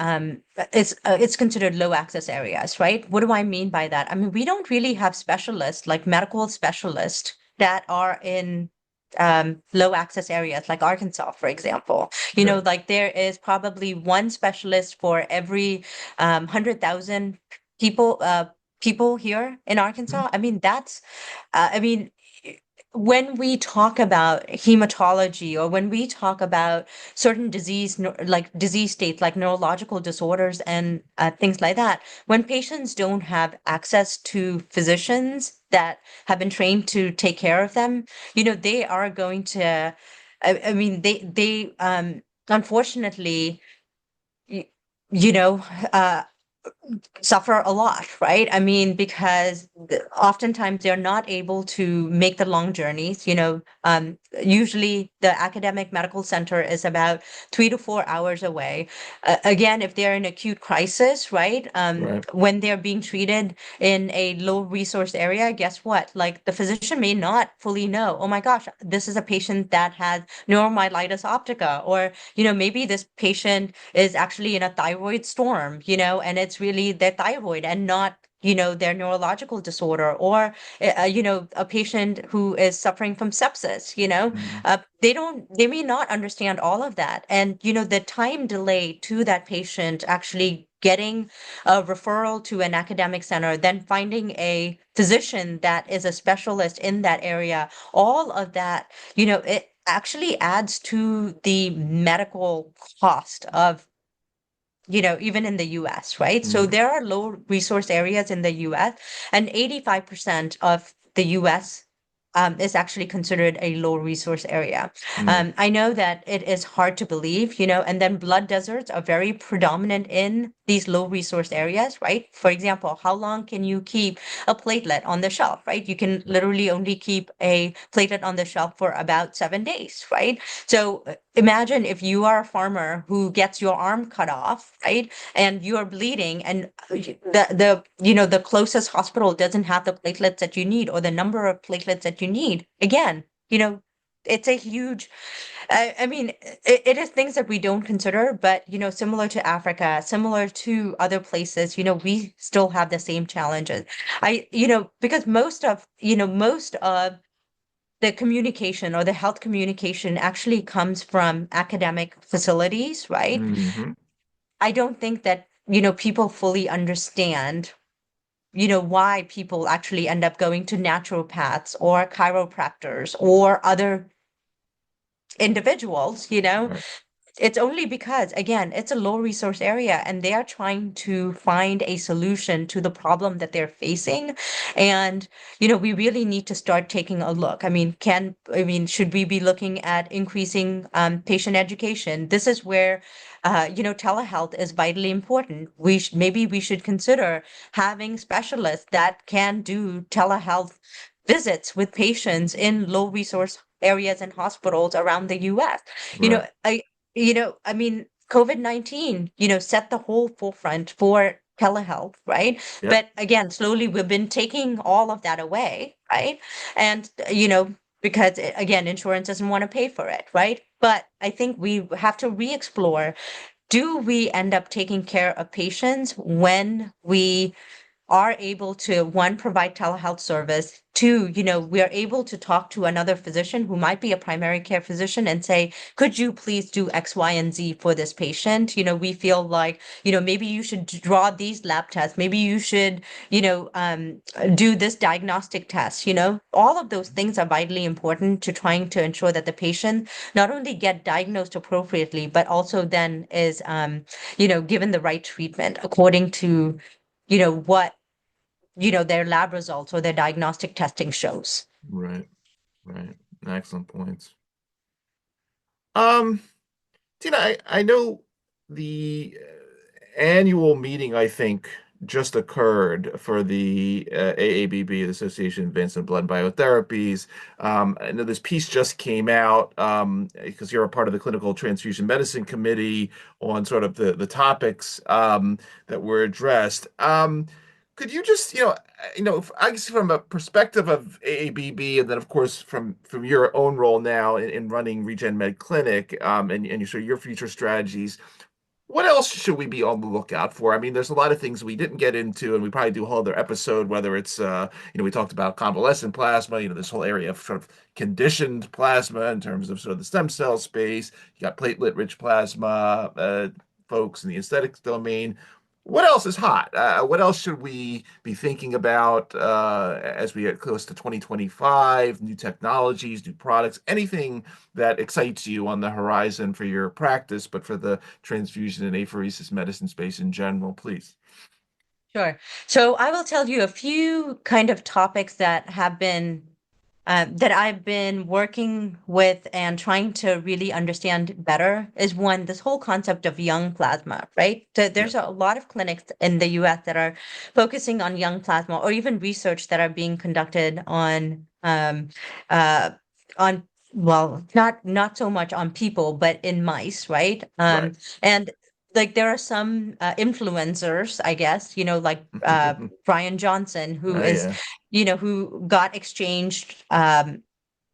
it's considered low access areas, right? What do I mean by that? I mean, we don't really have specialists like medical specialists that are in low access areas like Arkansas, for example. Right. Like there is probably one specialist for every 100,000 people people here in Mhm. Arkansas. I mean, that's I mean, when we talk about hematology or when we talk about certain like disease states like neurological disorders and things like that, when patients don't have access to physicians that have been trained to take care of them, they are going to I mean they unfortunately, you, you know, uh, suffer a lot, right? I mean, because oftentimes they're not able to make the long journeys. Usually the academic medical center is about 3 to 4 hours away. Again, if they're in acute crisis, right? Right. When they're being treated in a low resource area, guess what? Like the physician may not fully know, oh my gosh, this is a patient that has neuromyelitis optica, or, maybe this patient is actually in a thyroid storm, and it's really their thyroid and not, their neurological disorder, or, a patient who is suffering from sepsis, Mhm. they may not understand all of that. And, the time delay to that patient actually getting a referral to an academic center, then finding a physician that is a specialist in that area, all of that, it actually adds to the medical cost of, even in the US, right? So Mhm. there are low resource areas in the US, and 85% of the US is actually considered a low resource area. Mhm. I know that it is hard to believe, and then blood deserts are very predominant in these low resource areas, right? For example, how long can you keep a platelet on the shelf, right? You can literally only keep a platelet on the shelf for about 7 days, right? So imagine if you are a farmer who gets your arm cut off, right? And you are bleeding, and the closest hospital doesn't have the platelets that you need, or the number of platelets that you need. Again, it's a huge, I mean, it is things that we don't consider, but, similar to Africa, similar to other places, we still have the same challenges. Because most of the communication, or the health communication, actually comes from academic facilities, right? Mhm. I don't think that, people fully understand, why people actually end up going to naturopaths or chiropractors or other individuals. Right. It's only because, again, it's a low resource area and they are trying to find a solution to the problem that they're facing. And, we really need to start taking a look. Should we be looking at increasing patient education? This is where, telehealth is vitally important. Maybe we should consider having specialists that can do telehealth visits with patients in low resource areas and hospitals around the US. You Right. know, I COVID-19, set the whole forefront for telehealth, right? Yep. But again, slowly we've been taking all of that away, right? And, because again, insurance doesn't want to pay for it, right? But I think we have to re-explore, do we end up taking care of patients when we are able to, one, provide telehealth service, two, we are able to talk to another physician who might be a primary care physician and say, could you please do X, Y, and Z for this patient? We feel like, maybe you should draw these lab tests. Maybe you should, do this diagnostic test. All of those things are vitally important to trying to ensure that the patient not only get diagnosed appropriately, but also then is, given the right treatment according to, what their lab results or their diagnostic testing shows. Right. Right. Excellent points. Um, Tina, I know the annual meeting, I think, just occurred for the AABB, the Association of Advanced and Blood and Biotherapies. I know this piece just came out because you're a part of the Clinical Transfusion Medicine Committee on sort of the topics that were addressed. Could you just, I guess from a perspective of AABB, and then of course from your own role now in running Regen Med Clinic, and your future strategies, what else should we be on the lookout for? I mean, there's a lot of things we didn't get into, and we probably do a whole other episode, whether it's, we talked about convalescent plasma, this whole area of sort of conditioned plasma in terms of sort of the stem cell space. You got platelet-rich plasma, folks in the aesthetics domain. What else is hot? What else should we be thinking about as we get close to 2025? New technologies, new products, anything that excites you on the horizon for your practice, but for the transfusion and apheresis medicine space in general, please. Sure. So I will tell you a few kind of topics that have been that I've been working with and trying to really understand better is one, this whole concept of young plasma, right? So Yeah. there's a lot of clinics in the US that are focusing on young plasma, or even research that are being conducted uh, on, well, not so much on people, but in mice, right? Right. And like there are some influencers, I guess, like Brian Johnson, who Oh is yeah. who got exchanged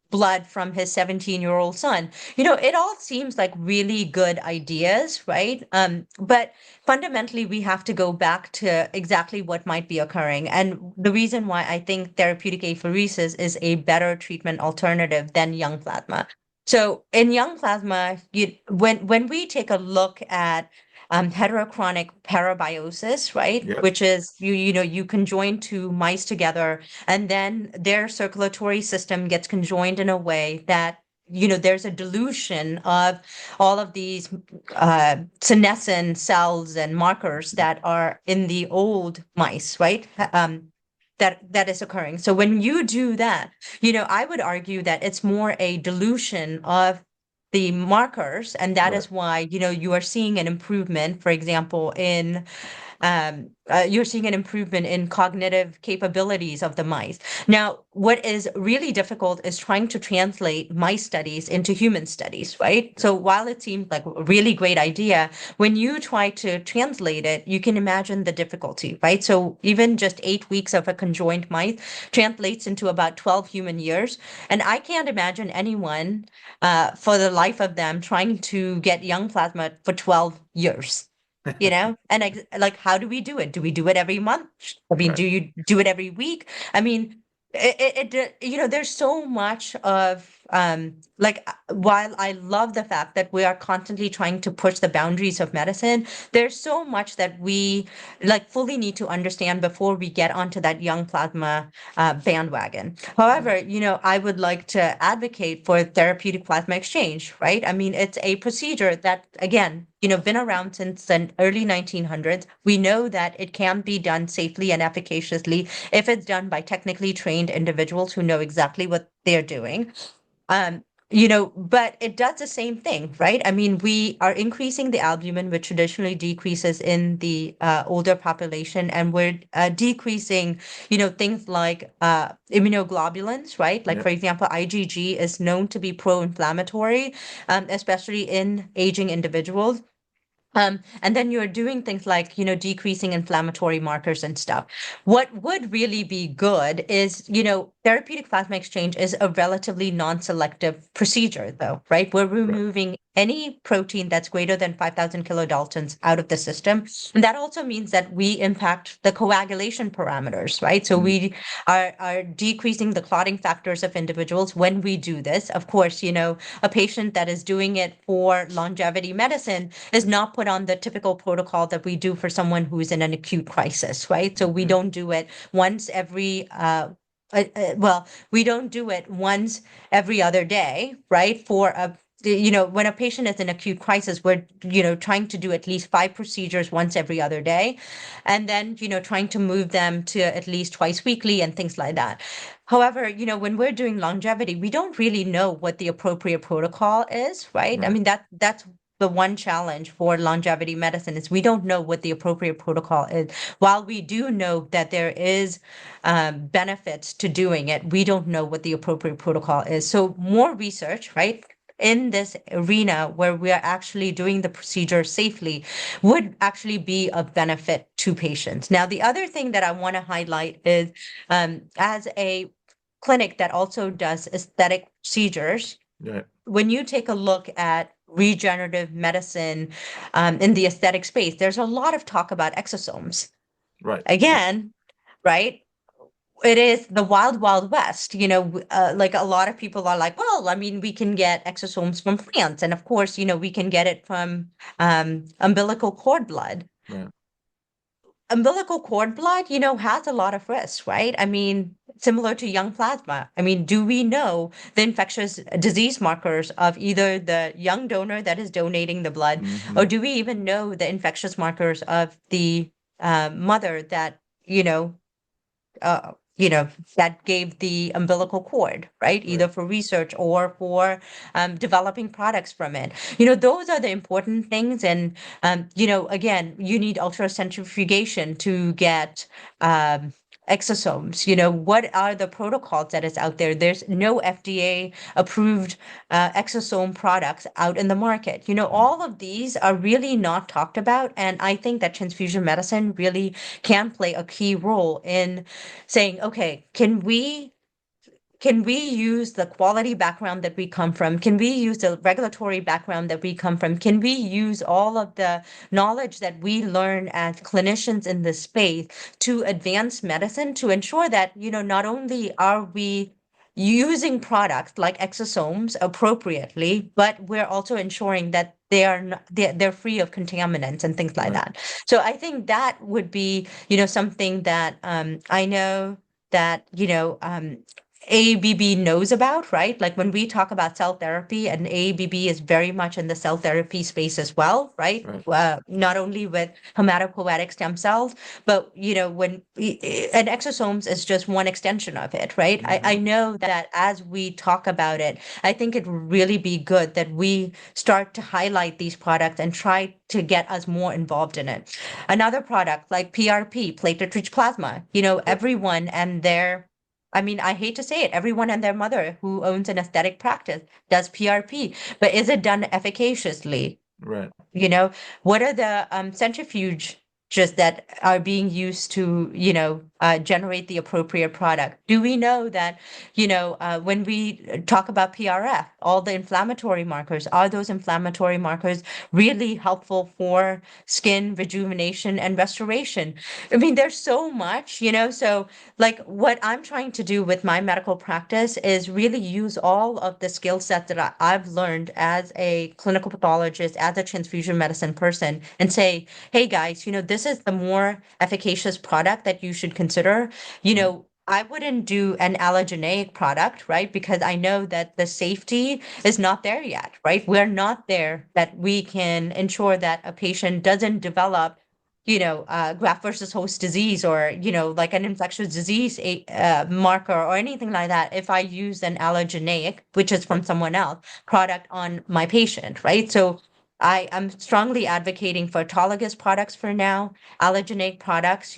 blood from his 17-year-old son. It all seems like really good ideas, right? But fundamentally, we have to go back to exactly what might be occurring. And the reason why I think therapeutic apheresis is a better treatment alternative than young plasma. So in young plasma, when we take a look at heterochronic parabiosis, right, Yep. which is you conjoin two mice together, and then their circulatory system gets conjoined in a way that there's a dilution of all of these senescent cells and markers that are in the old mice, right? That is occurring. So when you do that, I would argue that it's more a dilution of the markers, and that Right. is why you are seeing an improvement, for example, in you're seeing an improvement in cognitive capabilities of the mice. Now, what is really difficult is trying to translate mice studies into human studies, right? So while it seemed like a really great idea, when you try to translate it, you can imagine the difficulty, right? So even just 8 weeks of a conjoined mice translates into about 12 human years. And I can't imagine anyone for the life of them trying to get young plasma for 12 years. And like, how do we do it? Do we do it every month? I mean, Right. do you do it every week? I mean, there's so much of like, while I love the fact that we are constantly trying to push the boundaries of medicine, there's so much that we like fully need to understand before we get onto that young plasma bandwagon. Right. However, I would like to advocate for therapeutic plasma exchange, right? I mean, it's a procedure that, again, been around since the early 1900s. We know that it can be done safely and efficaciously if it's done by technically trained individuals who know exactly what they're doing. Um, but it does the same thing, right? I mean, we are increasing the albumin, which traditionally decreases in the older population, and we're decreasing, things like immunoglobulins, right? Like, for Yep. example, IgG is known to be pro-inflammatory, especially in aging individuals. And then you're doing things like, decreasing inflammatory markers and stuff. What would really be good is, therapeutic plasma exchange is a relatively non-selective procedure, though, right? We're Right. removing any protein that's greater than 5,000 kilodaltons out of the system. And that also means that we impact the coagulation parameters, right? So Mm. we are decreasing the clotting factors of individuals when we do this. Of course, a patient that is doing it for longevity medicine is not put on the typical protocol that we do for someone who's in an acute crisis, right? So we Mhm. don't do it once every well, we don't do it once every other day, right? For a when a patient is in acute crisis, we're trying to do at least 5 procedures once every other day, and then trying to move them to at least twice weekly and things like that. However, when we're doing longevity, we don't really know what the appropriate protocol is, right? I Right. mean, that's the one challenge for longevity medicine is we don't know what the appropriate protocol is. While we do know that there is benefits to doing it, we don't know what the appropriate protocol is. So more research, right? In this arena where we are actually doing the procedure safely would actually be of benefit to patients. Now, the other thing that I want to highlight is as a clinic that also does aesthetic procedures, Right. when you take a look at regenerative medicine in the aesthetic space, there's a lot of talk about exosomes. Right. Yep. Again, right? It is the wild, wild west. Like a lot of people are like, well, I mean, we can get exosomes from plants. And of course, we can get it from umbilical cord blood. Right. Umbilical cord blood, has a lot of risks, right? I mean, similar to young plasma. I mean, do we know the infectious disease markers of either the young donor that is donating the blood, or Hmm. do we even know the infectious markers of the mother that, uh, that gave the umbilical cord, right? Either Right. for research or for developing products from it. Those are the important things. And, again, you need ultracentrifugation to get exosomes. What are the protocols that is out there? There's no FDA approved exosome products out in the market. Mm. All of these are really not talked about. And I think that transfusion medicine really can play a key role in saying, okay, can we use the quality background that we come from? Can we use the regulatory background that we come from? Can we use all of the knowledge that we learn as clinicians in this space to advance medicine to ensure that, not only are we using products like exosomes appropriately, but we're also ensuring that they're free of contaminants and things like Right. that. So I think that would be, something that I know that, ABB knows about, right? Like when we talk about cell therapy, and ABB is very much in the cell therapy space as well, right? Right. Not only with hematopoietic stem cells, but and exosomes is just one extension of it, right? I Hmm. know that as we talk about it, I think it would really be good that we start to highlight these products and try to get us more involved in it. Another product like PRP, platelet-rich plasma, Yep. everyone and their I mean, I hate to say it, everyone and their mother who owns an aesthetic practice does PRP, but is it done efficaciously? Right. You know, what are the centrifuges that are being used to, generate the appropriate product? Do we know that, when we talk about PRF, all the inflammatory markers, are those inflammatory markers really helpful for skin rejuvenation and restoration? I mean, there's so much, so like what I'm trying to do with my medical practice is really use all of the skill sets that I've learned as a clinical pathologist, as a transfusion medicine person, and say, hey guys, this is the more efficacious product that you should consider. Right. I wouldn't do an allogeneic product, right? Because I know that the safety is not there yet, right? We're not there that we can ensure that a patient doesn't develop graft versus host disease, or, like an infectious disease marker or anything like that if I use an allogeneic, which is from Right. someone else, product on my patient, right? So I am strongly advocating for autologous products for now. Allogeneic products,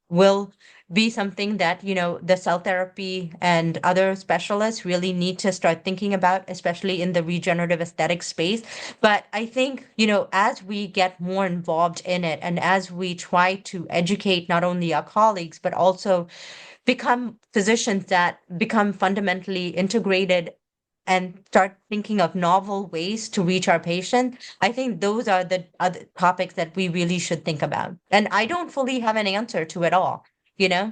will be something that, the cell therapy and other specialists really need to start thinking about, especially in the regenerative aesthetic space. But I think, as we get more involved in it and as we try to educate not only our colleagues, but also become physicians that become fundamentally integrated and start thinking of novel ways to reach our patients, I think those are the other topics that we really should think about. And I don't fully have an answer to it all, you know?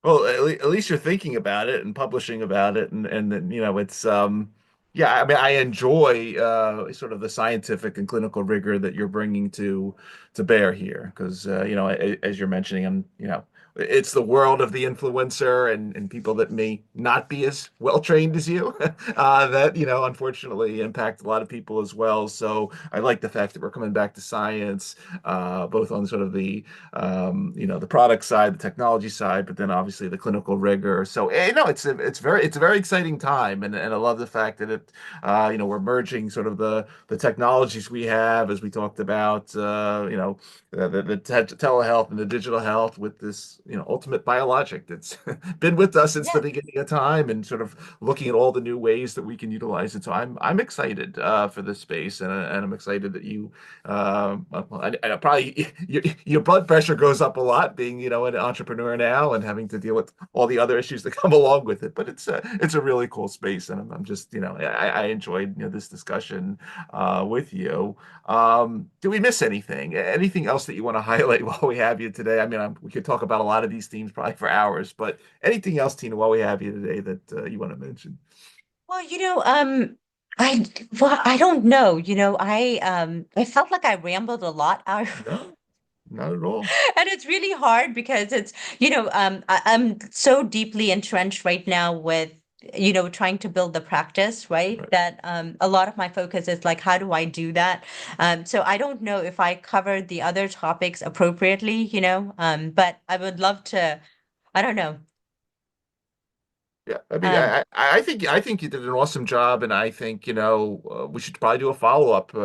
Well, at least you're thinking about it and publishing about it, and then it's yeah. I mean, I enjoy sort of the scientific and clinical rigor that you're bringing to bear here, because as you're mentioning, it's the world of the influencer and people that may not be as well trained as you that unfortunately impact a lot of people as well. So I like the fact that we're coming back to science, both on sort of the product side, the technology side, but then obviously the clinical rigor. So no, it's a very exciting time, and I love the fact that we're merging sort of the technologies we have, as we talked about, the telehealth and the digital health with this ultimate biologic that's been with us since the Yeah. beginning of time, and sort of looking at all the new ways that we can utilize it. So I'm excited for this space, and I'm excited that I probably your blood pressure goes up a lot being, an entrepreneur now and having to deal with all the other issues that come along with it. But it's a really cool space, and I'm just, I enjoyed, this discussion with you. Do we miss anything? Anything else that you want to highlight while we have you today? I mean, we could talk about a lot of these themes probably for hours, but anything else, Tina, while we have you today that you want to mention? Well, I well, I don't know. I felt like I rambled a lot. No, not at all. And it's really hard because I'm so deeply entrenched right now with, trying to build the practice, right? Right. That a lot of my focus is like, how do I do that? So I don't know if I covered the other topics appropriately, but I would love to, I don't know. Yeah, I mean, Um, I think you did an awesome job, and I think we should probably do a follow-up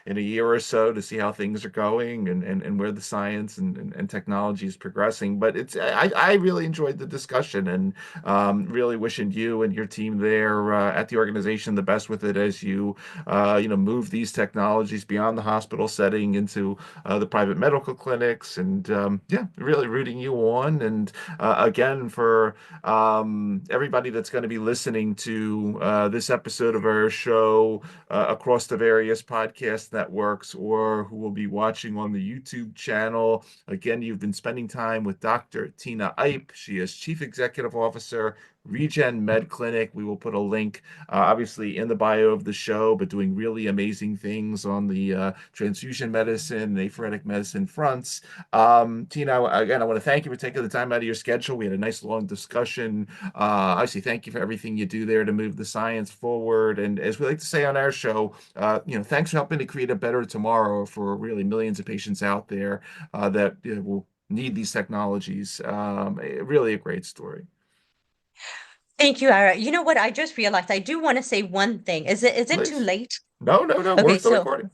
in a year or so to see how things are going and where the science and technology is progressing. But I really enjoyed the discussion, and really wishing you and your team there at the organization the best with it as you move these technologies beyond the hospital setting into the private medical clinics, and yeah, really rooting you on. And again for everybody that's going to be listening to this episode of our show across the various podcast networks or who will be watching on the YouTube channel. Again, you've been spending time with Dr. Tina Ipe. She is Chief Executive Officer, Regen Med Clinic. We will put a link, obviously, in the bio of the show, but doing really amazing things on the transfusion medicine and apheretic medicine fronts. Tina, again, I want to thank you for taking the time out of your schedule. We had a nice long discussion. Obviously, thank you for everything you do there to move the science forward. And as we like to say on our show, thanks for helping to create a better tomorrow for really millions of patients out there that will need these technologies. Really a great story. Thank you, Ira. You know what? I just realized I do want to say one thing. Is it too Please. late? No, no, no. We're Okay, still so recording.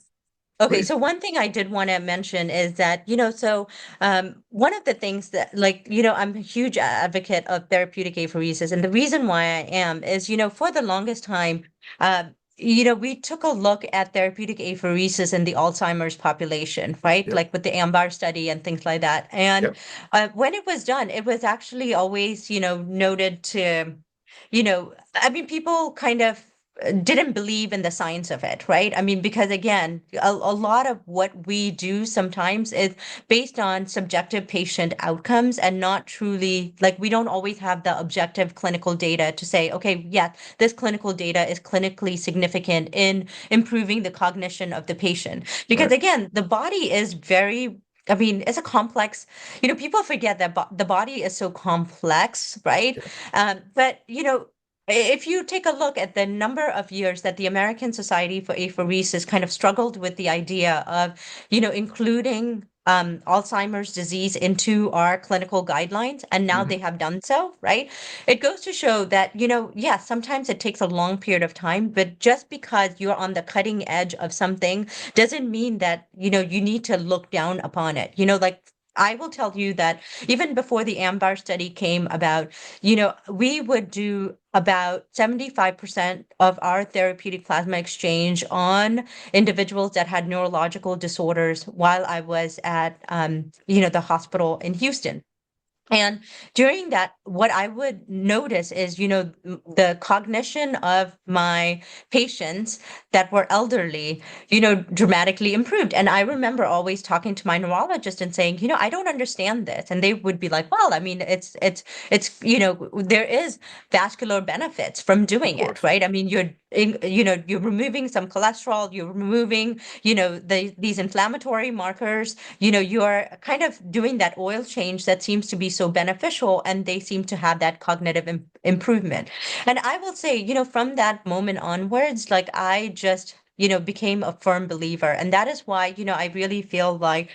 Okay, Please. so one thing I did want to mention is that, one of the things that, I'm a huge advocate of therapeutic apheresis. And the reason why I am is, for the longest time, uh, we took a look at therapeutic apheresis in the Alzheimer's population, right? Yep. Like with the AMBAR study and things like that. And Yep. when it was done, it was actually always, noted to, I mean, people kind of didn't believe in the science of it, right? I mean, because again, a lot of what we do sometimes is based on subjective patient outcomes and not truly, like, we don't always have the objective clinical data to say, okay, yeah, this clinical data is clinically significant in improving the cognition of the patient. Because Right. again, the body is very, I mean, it's a complex, people forget that the body is so complex, right? Yep. But, if you take a look at the number of years that the American Society for Apheresis kind of struggled with the idea of, including Alzheimer's disease into our clinical guidelines, and now they Hmm. have done so, right? It goes to show that, yeah, sometimes it takes a long period of time, but just because you're on the cutting edge of something doesn't mean that, you need to look down upon it. Like I will tell you that even before the AMBAR study came about, we would do about 75% of our therapeutic plasma exchange on individuals that had neurological disorders while I was at, the hospital in Houston. And during that, what I would notice is, the cognition of my patients that were elderly, dramatically improved. And I remember always talking to my neurologist and saying, I don't understand this. And they would be like, well, I mean, there is vascular benefits from Of doing it, course. right? I mean, you're removing some cholesterol, you're removing, these inflammatory markers, you're kind of doing that oil change that seems to be so beneficial, and they seem to have that cognitive improvement. And I will say, from that moment onwards, like I just, became a firm believer. And that is why, I really feel like,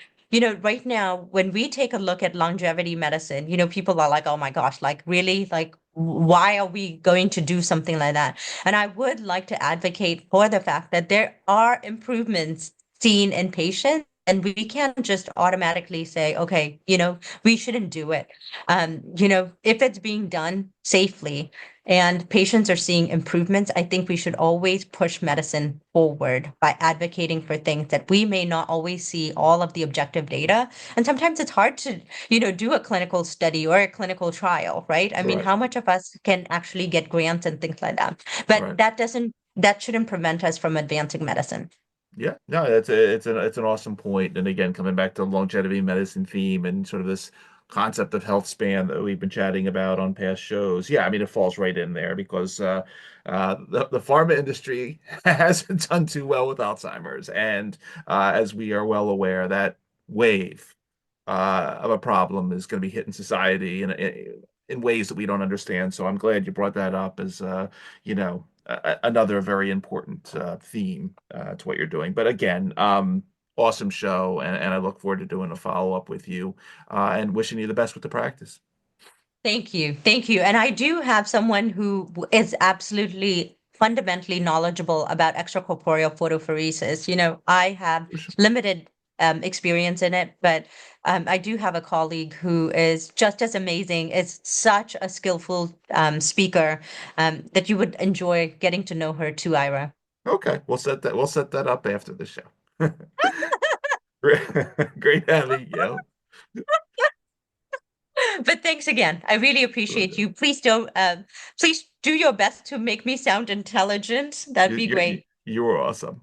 right now, when we take a look at longevity medicine, people are like, oh my gosh, like really, like, why are we going to do something like that? And I would like to advocate for the fact that there are improvements seen in patients. And we can't just automatically say, okay, we shouldn't do it. If it's being done safely and patients are seeing improvements, I think we should always push medicine forward by advocating for things that we may not always see all of the objective data. And sometimes it's hard to, do a clinical study or a clinical trial, right? I mean, Right. how much of us can actually get grants and things like that? But Right. that shouldn't prevent us from advancing medicine. Yeah, no, it's an awesome point. And again, coming back to the longevity medicine theme and sort of this concept of health span that we've been chatting about on past shows. Yeah, I mean it falls right in there because the pharma industry hasn't done too well with Alzheimer's, and as we are well aware, that wave of a problem is going to be hitting society in ways that we don't understand. So I'm glad you brought that up as another very important theme to what you're doing. But again, awesome show, and I look forward to doing a follow up with you and wishing you the best with the practice. Thank you. Thank you. And I do have someone who is absolutely fundamentally knowledgeable about extracorporeal photopheresis. I have limited experience in it, but I do have a colleague who is just as amazing, is such a skillful speaker that you would enjoy getting to know her too, Ira. Okay, we'll set that up after the show. Great having you. But thanks again. I really appreciate you. Please do your best to make me sound intelligent. That'd You be you great. you were awesome.